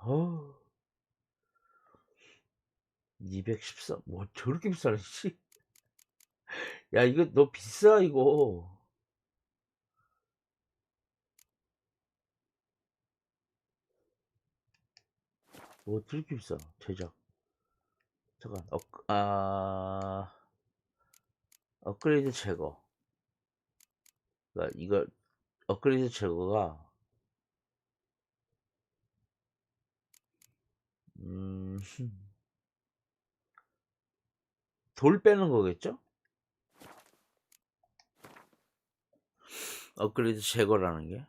214. 뭐 저렇게 비싸네, 씨. 야, 이거 너 비싸, 이거. 뭐 저렇게 비싸, 제작. 잠깐, 업그레이드 제거. 그러니까 이거, 업그레이드 제거가, 돌 빼는 거겠죠? 업그레이드 제거라는 게.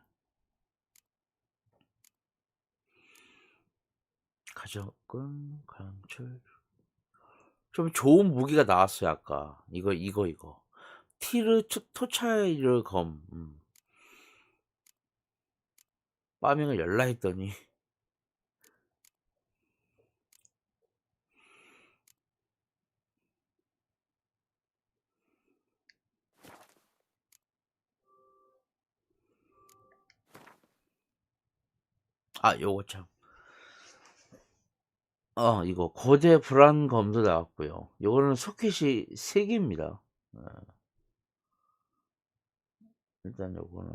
가져금, 강철. 좀 좋은 무기가 나왔어요, 아까. 이거. 티르 토차이르 검. 파밍을 열라 했더니. 요거 참. 이거 고대 불안 검도 나왔고요. 요거는 소켓이 3개입니다. 일단 요거는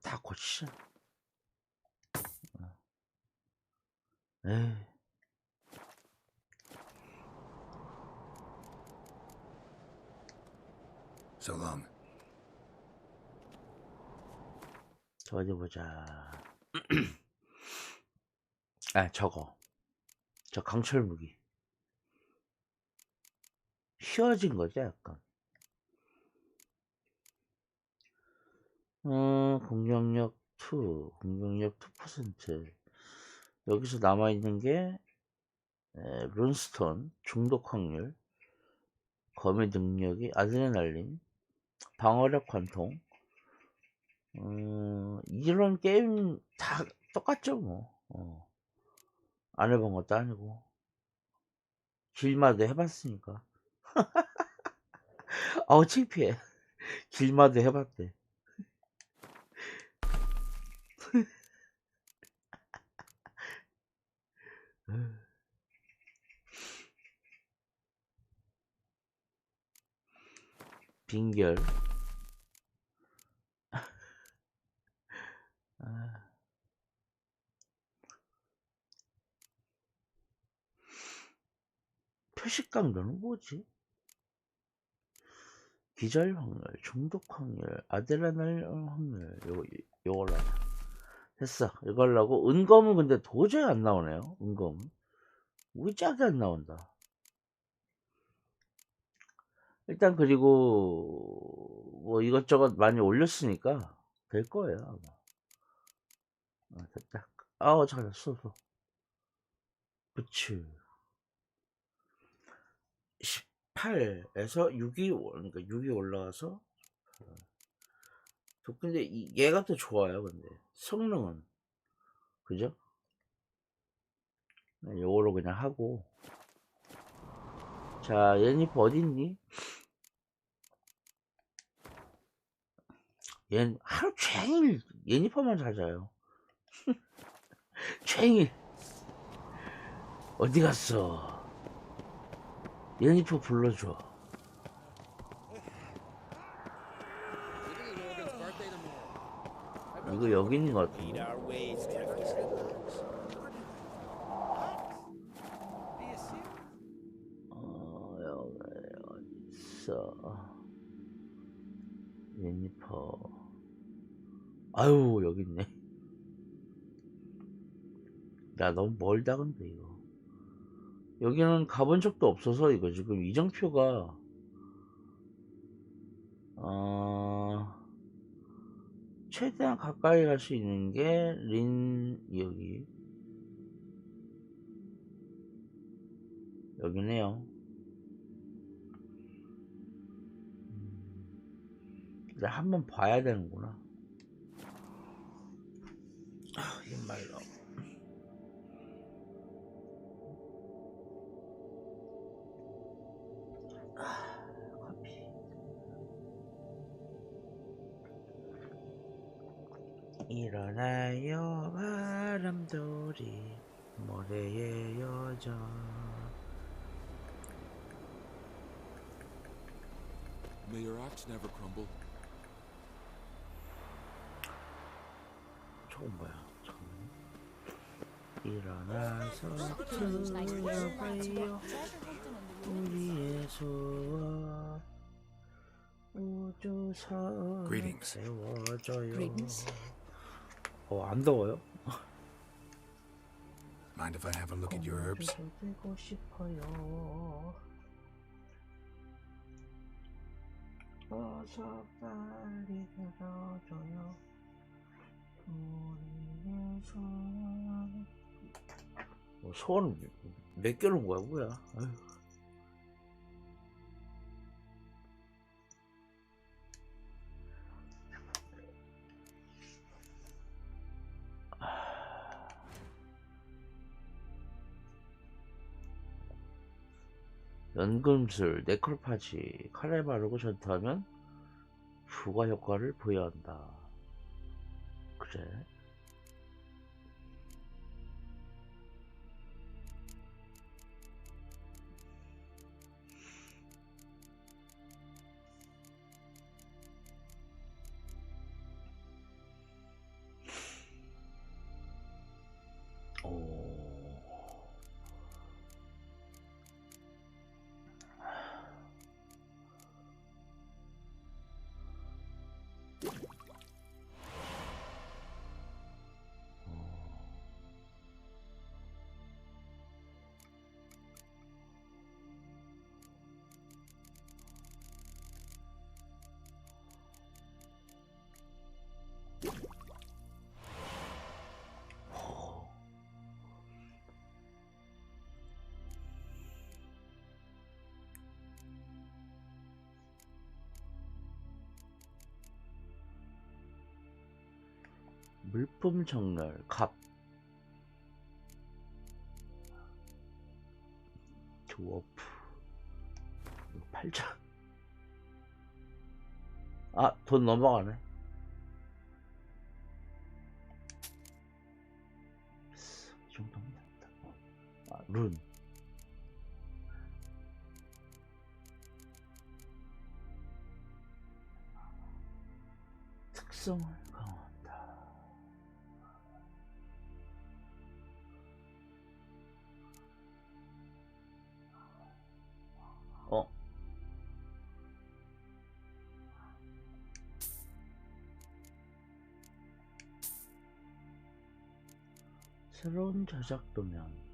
다 고치자. 에이. So long. 어디 보자. 저거. 저 강철 무기. 쉬워진 거죠, 약간. 공격력 2%. 여기서 남아있는 게, 룬스톤, 중독 확률, 검의 능력이, 아드레날린, 방어력 관통. 이런 게임 다 똑같죠, 뭐. 안 해본 것도 아니고. 길마도 해봤으니까. 아우, 창피해. 길마도 해봤대. 빙결. 표식 강도는 뭐지? 기절 확률, 중독 확률, 아드레날린 확률. 요걸로 하자. 됐어. 이걸로 하고, 은검은 근데 도저히 안 나오네요. 은검은. 무지하게 안 나온다. 일단 그리고 뭐 이것저것 많이 올렸으니까 될 거예요, 아마. 됐다. 잠깐 쏘. 그치. 18에서 6이 그러니까 6이 올라가서. 근데 얘가 더 좋아요. 근데 성능은 그죠? 요거로 그냥 하고. 자, 예니퍼 어딨니? 얘는 하루 종일 예니퍼만 찾아요. 종일. 어디 갔어? 예니퍼 불러줘. 이거 여기 있는 것 같은데. 여기 어딨어? 예니퍼. 아유, 여기 있네. 야, 너무 멀다 근데 이거. 여기는 가본 적도 없어서 이거 지금 이정표가 최대한 가까이 갈 수 있는 게 여기네요. 근데 한번 봐야 되는구나. 정말로. 커피. 일어나요 바람돌이 모래의 여정. May your axe never crumble. 저건 뭐야? 일어나서 들어봐요 우리의 소원 우주선 세워줘요. 안 더워요? Mind if I have a look at your herbs? 되고 싶어요. 어서 빨리 들어줘요. 우리의 소원. 소원 몇 개로 뭐야 뭐야. 아유. 연금술, 네크로파지, 칼에 바르고 전투하면 부가 효과를 부여한다. 그래? 물품 정렬 갑 드워프 8천. 아, 돈 넘어가네. 이 정도면 된다. 아, 룬 특성을 강화한다. 새로운 저작 도면.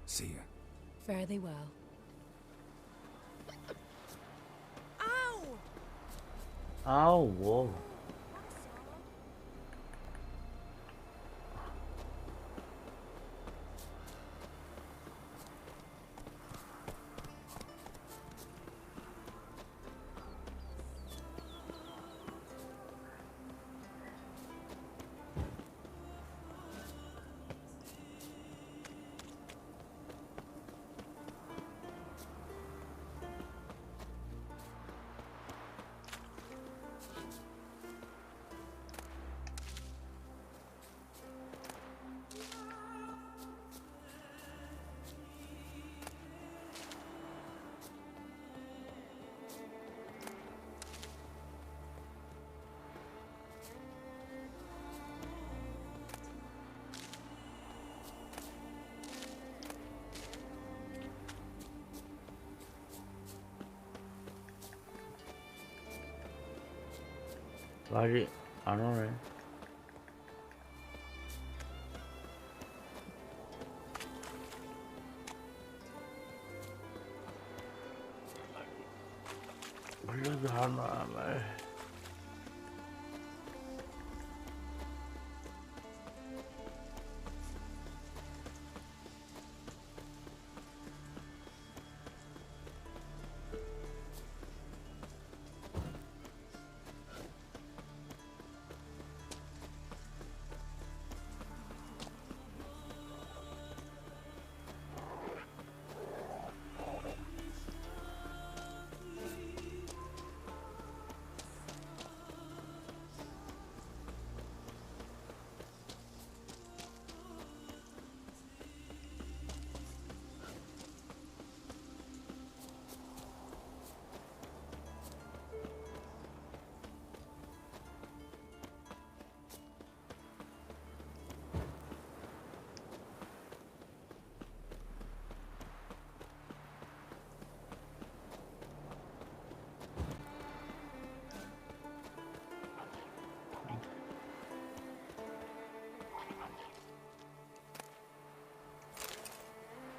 See ya. Fare thee well. Ow! 아우 뭐. 말이 안 오네. 물려도 하나 말.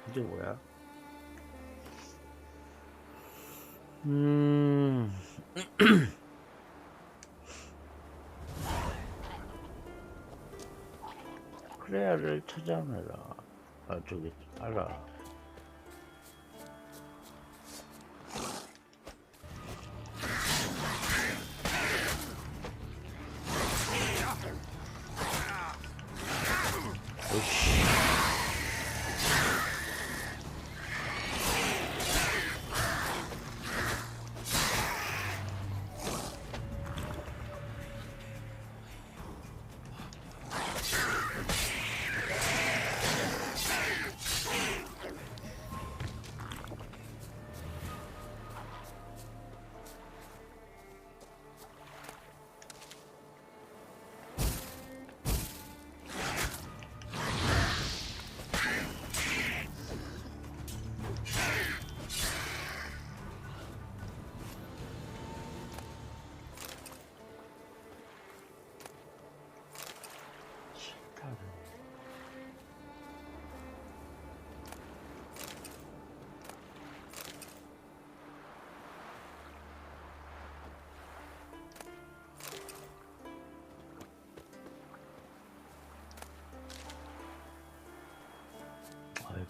이게 뭐야? 크레아를 찾아내라. 아, 저기 알아.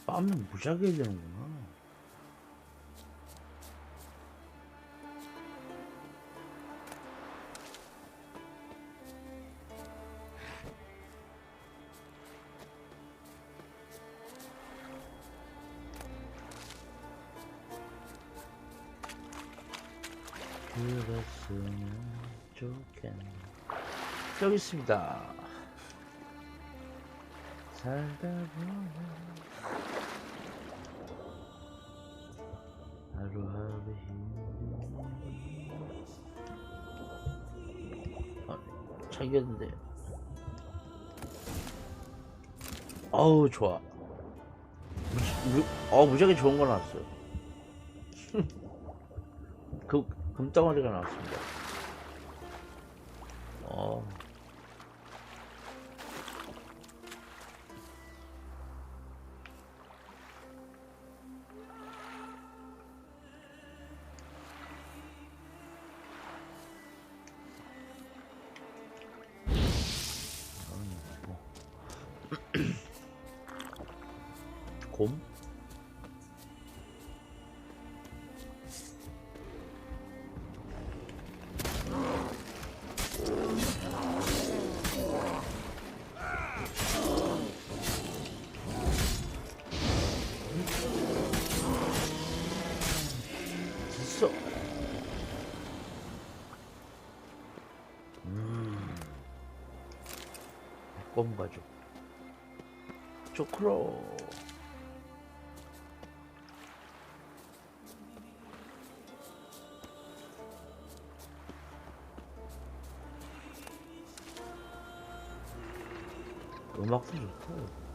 빠면 무지하게 해야 되는구나. 그랬으면 좋겠네. 여기 있습니다. 살다 보면 하루하루 힘든 챙겼는데. 어우 좋아. 무지하게 좋은 거 나왔어요. 금덩어리가 나왔습니다. 곰? 됐어. 곰 가죽. 초크로. 음악도 좋다.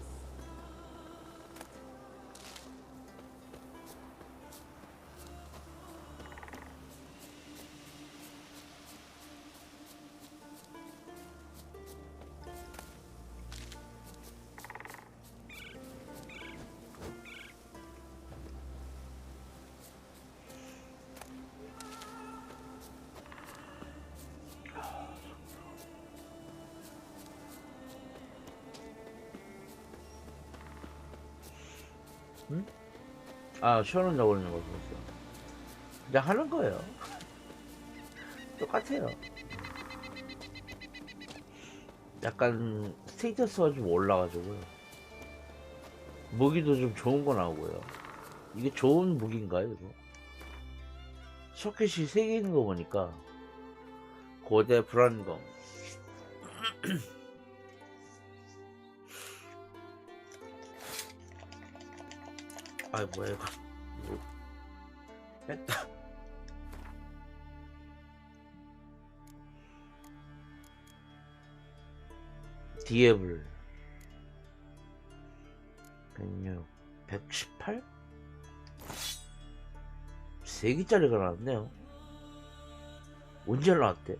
응? 아, 시원한다고 그러는 거 봤어. 그냥 하는 거예요. 똑같아요. 약간 스테이터스가 좀 올라가지고요. 무기도 좀 좋은 거 나오고요. 이게 좋은 무기인가요, 이거? 소켓이 3개 있는 거 보니까 고대 불안검. 아이 뭐야 이거. 뺐다. 디에블 106 118? 3개짜리가 나왔네요. 언제 나왔대?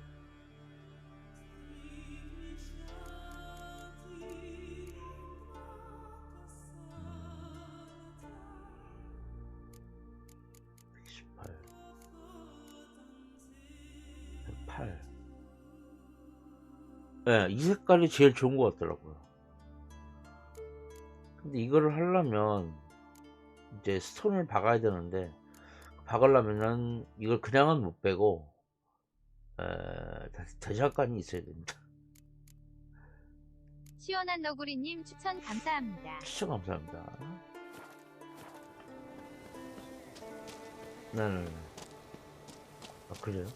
네, 이 색깔이 제일 좋은 것 같더라고요. 근데 이거를 하려면 이제 스톤을 박아야 되는데, 박으려면은 이걸 그냥은 못 빼고 대작간이 있어야 됩니다. 시원한 너구리님 추천 감사합니다. 추천 감사합니다. 네네. 아 그래요?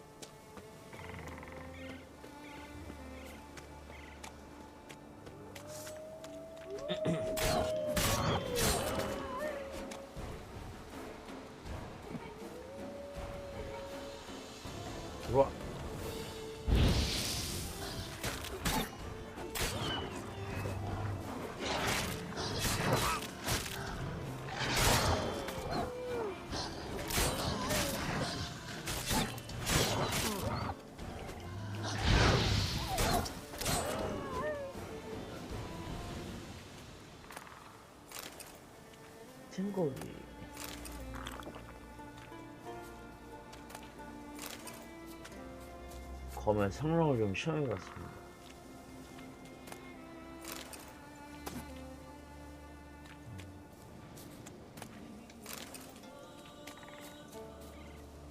들어와. 생고기. 검의 성능을 좀 시험해봤습니다.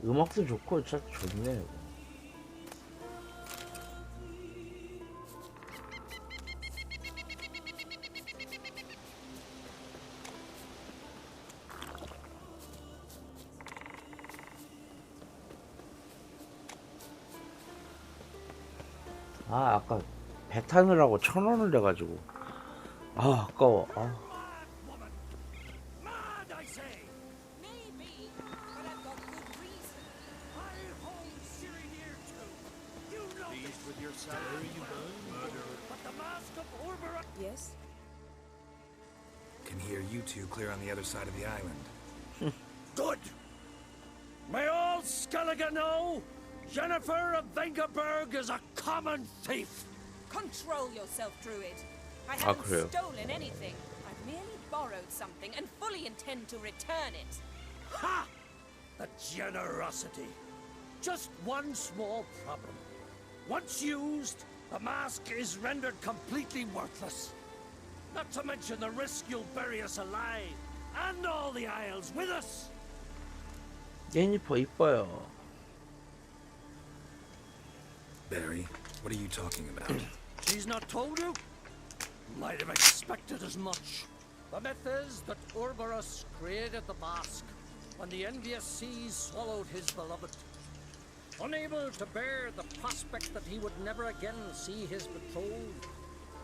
음악도 좋고 진짜 좋네. 이거. 아, 아까 배 타느라고 1,000원을 내가지고 아, 아까워. 아. Yes? Can hear you two clear on the other side of the island. Good! May all Skellige know Jennifer of Vengerberg is a common thief! Control yourself, Druid. I Ah, haven't 그래요? stolen anything. I've merely borrowed something and fully intend to return it. Ha! The generosity. Just one small problem. Once used, the mask is rendered completely worthless. Not to mention the risk you'll bury us alive, and all the Isles with us. 제니퍼 이뻐요. Barry, what are you talking about? She's not told you? Might have expected as much. The myth is that Urberus created the mask when the envious seas swallowed his beloved. Unable to bear the prospect that he would never again see his betrothed,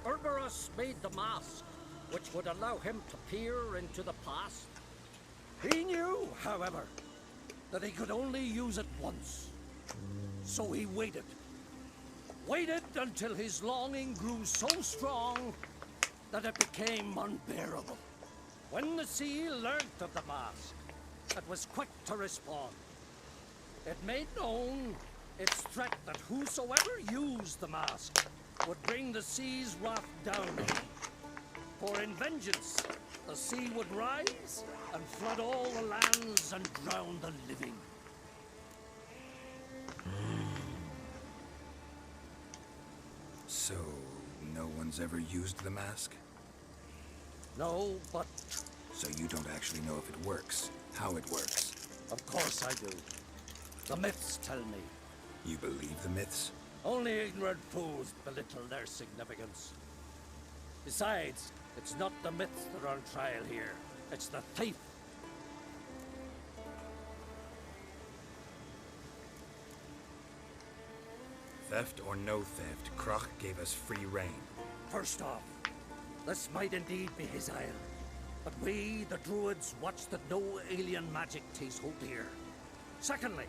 Urberus made the mask, which would allow him to peer into the past. He knew, however, that he could only use it once. So he waited. Waited until his longing grew so strong that it became unbearable. When the sea learnt of the mask, it was quick to respond. It made known its threat that whosoever used the mask would bring the sea's wrath down on him. For in vengeance, the sea would rise and flood all the lands and drown the living. So, no one's ever used the mask? No, but... So you don't actually know if it works, how it works? Of course I do. The myths tell me. You believe the myths? Only ignorant fools belittle their significance. Besides, it's not the myths that are on trial here. It's the thief. Theft or no theft, Krach gave us free rein. First off, this might indeed be his isle. But we, the Druids, watch that no alien magic takes hold here. Secondly,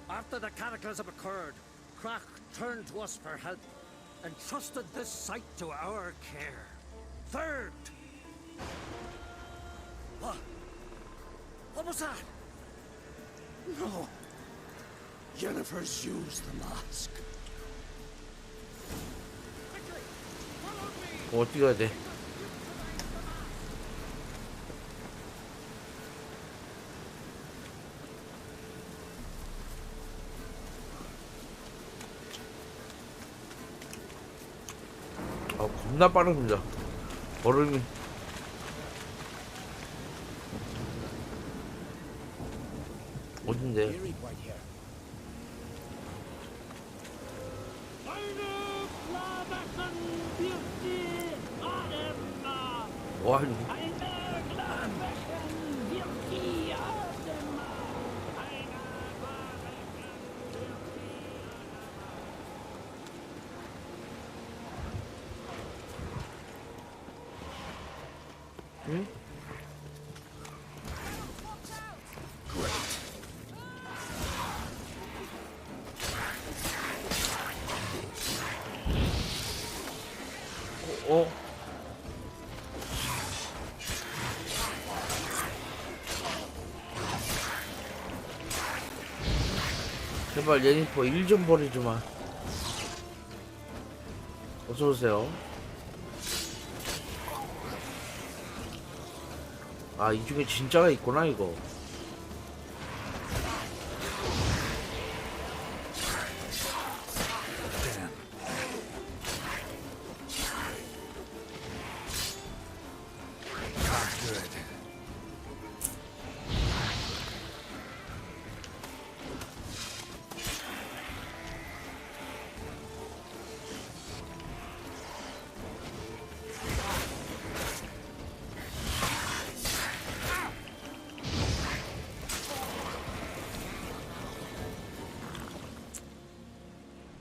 after the cataclysm occurred, Krach turned to us for help and trusted this site to our care. Third... What was that? No. Jennifer's used the mask. 어디 가야 돼? 아, 겁나 빠릅니다. 얼음이. 어딘데? 와, 응? 어? 제발 예니퍼 일 좀 버리지 마. 어서 오세요. 아, 이 중에 진짜가 있구나 이거.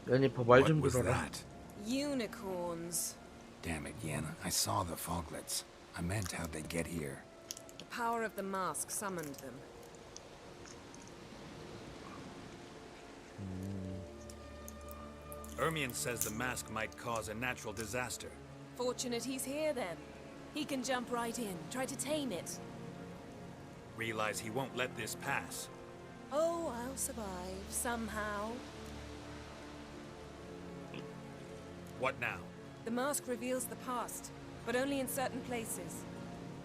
연이퍼 말 What 좀 was 들어라. that? Unicorns. Damn it, Yen. I saw the foglets. I meant how'd they get here. The power of the mask summoned them. Ermion says the mask might cause a natural disaster. Fortunate he's here then. He can jump right in, try to tame it. Realize he won't let this pass. Oh, I'll survive, somehow. What now? The mask reveals the past, but only in certain places.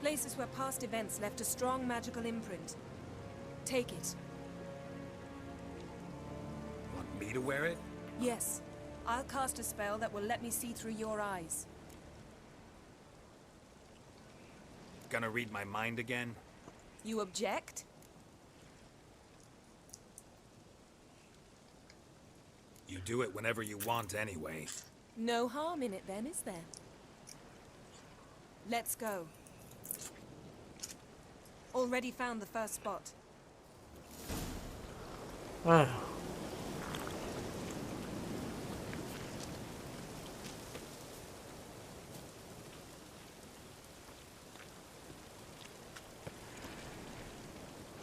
Places where past events left a strong magical imprint. Take it. Want me to wear it? Yes. I'll cast a spell that will let me see through your eyes. Gonna read my mind again? You object? You do it whenever you want anyway. No harm in it then, is there? Let's go. Already found the first spot.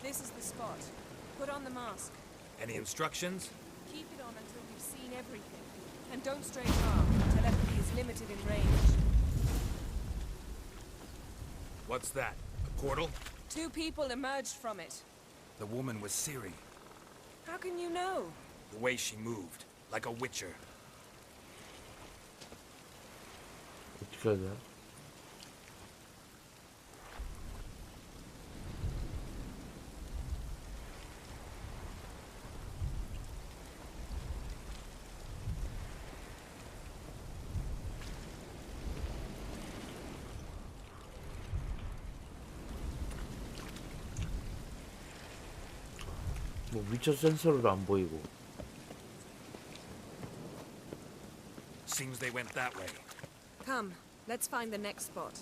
This is the spot. Put on the mask. Any instructions? Keep it on until you've seen everything. And don't stray far. Telepathy is limited in range. What's that? A portal? 2 people emerged from it. The woman was Ciri. How can you know? The way she moved. Like a witcher. 어떻게 하냐? 뭐 위쳐 센서로도 안 보이고. Seems they went that way. Come, let's find the next spot.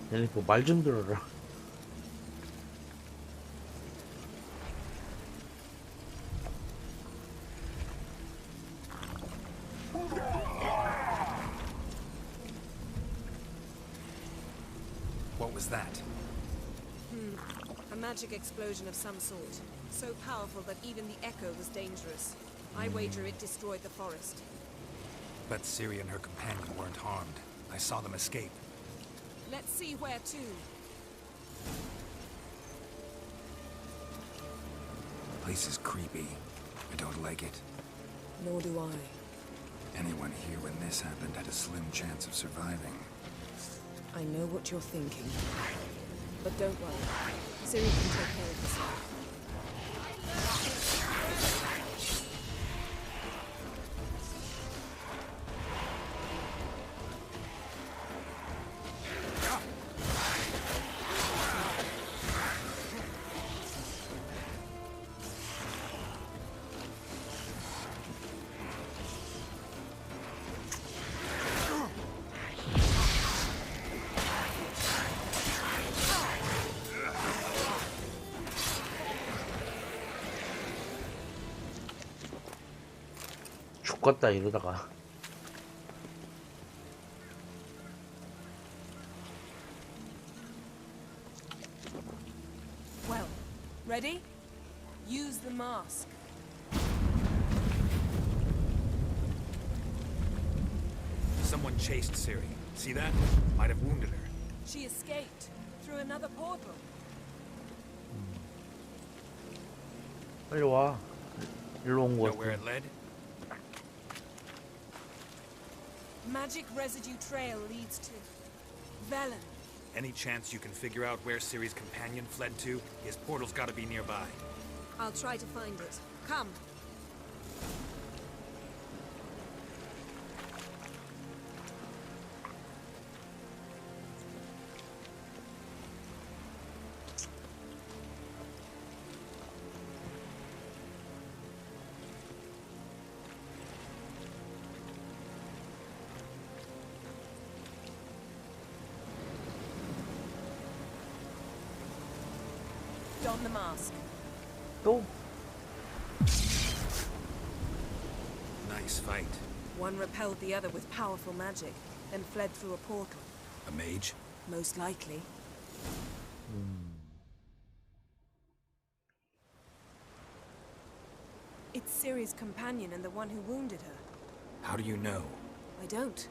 연이퍼 말 좀 들어라. What was that? A magic explosion of some sort. So powerful that even the echo was dangerous. I wager it destroyed the forest. But Ciri and her companion weren't harmed. I saw them escape. Let's see where to. The place is creepy. I don't like it. Nor do I. Anyone here when this happened had a slim chance of surviving. I know what you're thinking. But don't worry. Ciri can take care of herself. 죽겠다 이러다가. Well, ready? Use the mask. Someone chased Ciri. See that? Might have wounded her. She escaped through another portal. 빨리 와. 일로 온 Know 거 where 같아. it led? Magic residue trail leads to Velen. Any chance you can figure out where Ciri's companion fled to? His portal's gotta be nearby. I'll try to find it. Come. Don the mask. 또? Nice fight. One repelled the other with powerful magic, then fled through a portal. A mage? Most likely. It's Ciri's companion and the one who wounded her. How do you know? I don't.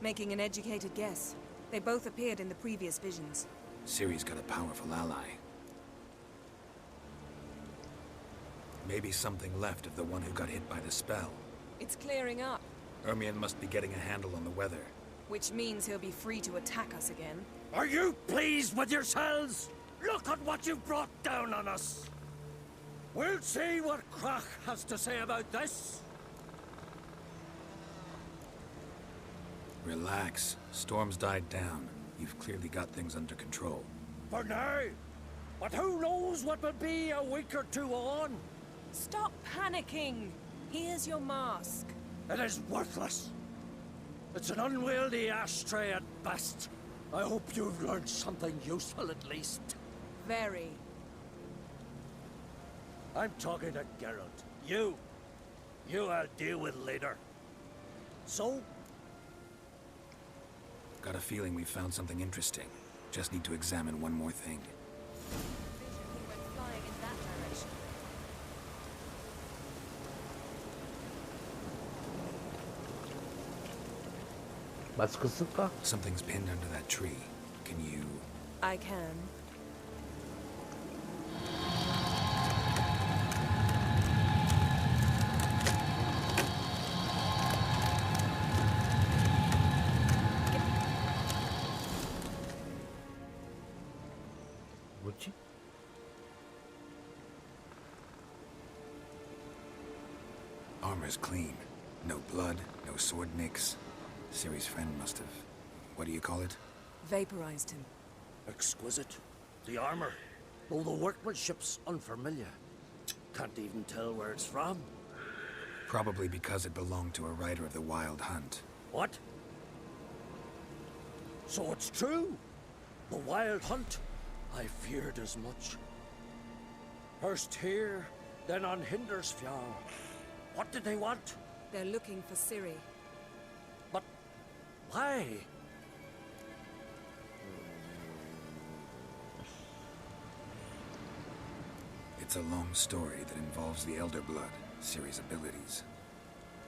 Making an educated guess. They both appeared in the previous visions. Ciri's got a powerful ally. Maybe something left of the one who got hit by the spell. It's clearing up, Ermion must be getting a handle on the weather. which means he'll be free to attack us again. Are you pleased with yourselves? Look at what you've brought down on us. We'll see what Krach has to say about this. Relax. Storm's died down. You've clearly got things under control. For now. But who knows what will be a week or two on? Stop panicking! Here's your mask. It is worthless. It's an unwieldy ashtray at best. I hope you've learned something useful at least. Very. I'm talking to Geralt. You I'll deal with later. So, Got a feeling we found something interesting. Just need to examine one more thing. He went flying in that direction. 마스크 쓸까? Something's pinned under that tree. Can you... I can. 뭐지? Armor's clean. No blood, no sword nicks. Ciri's friend must have... What do you call it? Vaporized him. exquisite. The armor, though the workmanship's unfamiliar. Can't even tell where it's from. Probably because it belonged to a rider of the Wild Hunt. What? So it's true? The Wild Hunt? I feared as much. First here, then on Hindersfjall. What did they want? They're looking for Ciri. But why? It's a long story that involves the Elder Blood, Ciri's abilities.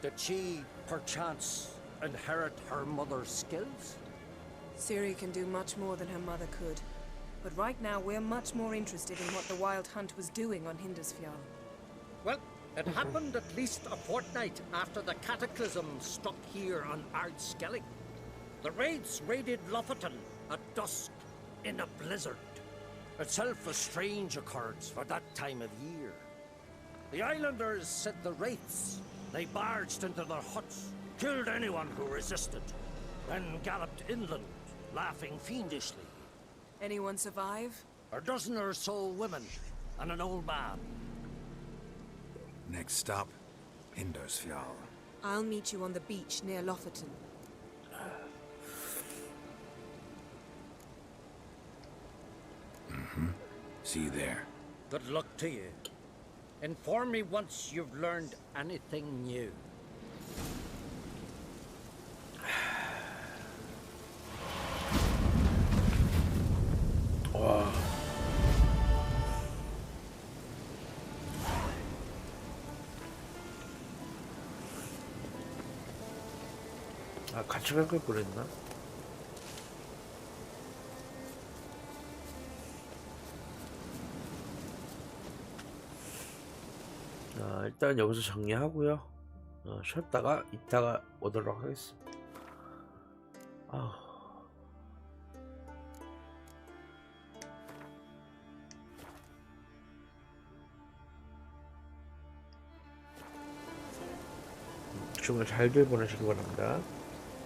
Did she, perchance, inherit her mother's skills? Ciri can do much more than her mother could. But right now, we're much more interested in what the Wild Hunt was doing on Hindersfjall. Well, it happened at least a fortnight after the cataclysm struck here on Ardskellig. The raids raided Lofoten at dusk in a blizzard. Itself a strange occurrence for that time of year. The islanders sent the wraiths. They barged into their huts, killed anyone who resisted, then galloped inland, laughing fiendishly. Anyone survive? A dozen or so women, and an old man. Next stop, Hindersfjall. I'll meet you on the beach near Lofoten. See you there. Good luck to you. Inform me once you've learned anything new. 와. 아, 같이 갈 걸 그랬나? 자, 일단 여기서 정리하고요. 쉬었다가 이따가 오도록 하겠습니다. 주말 잘들 보내시기 바랍니다.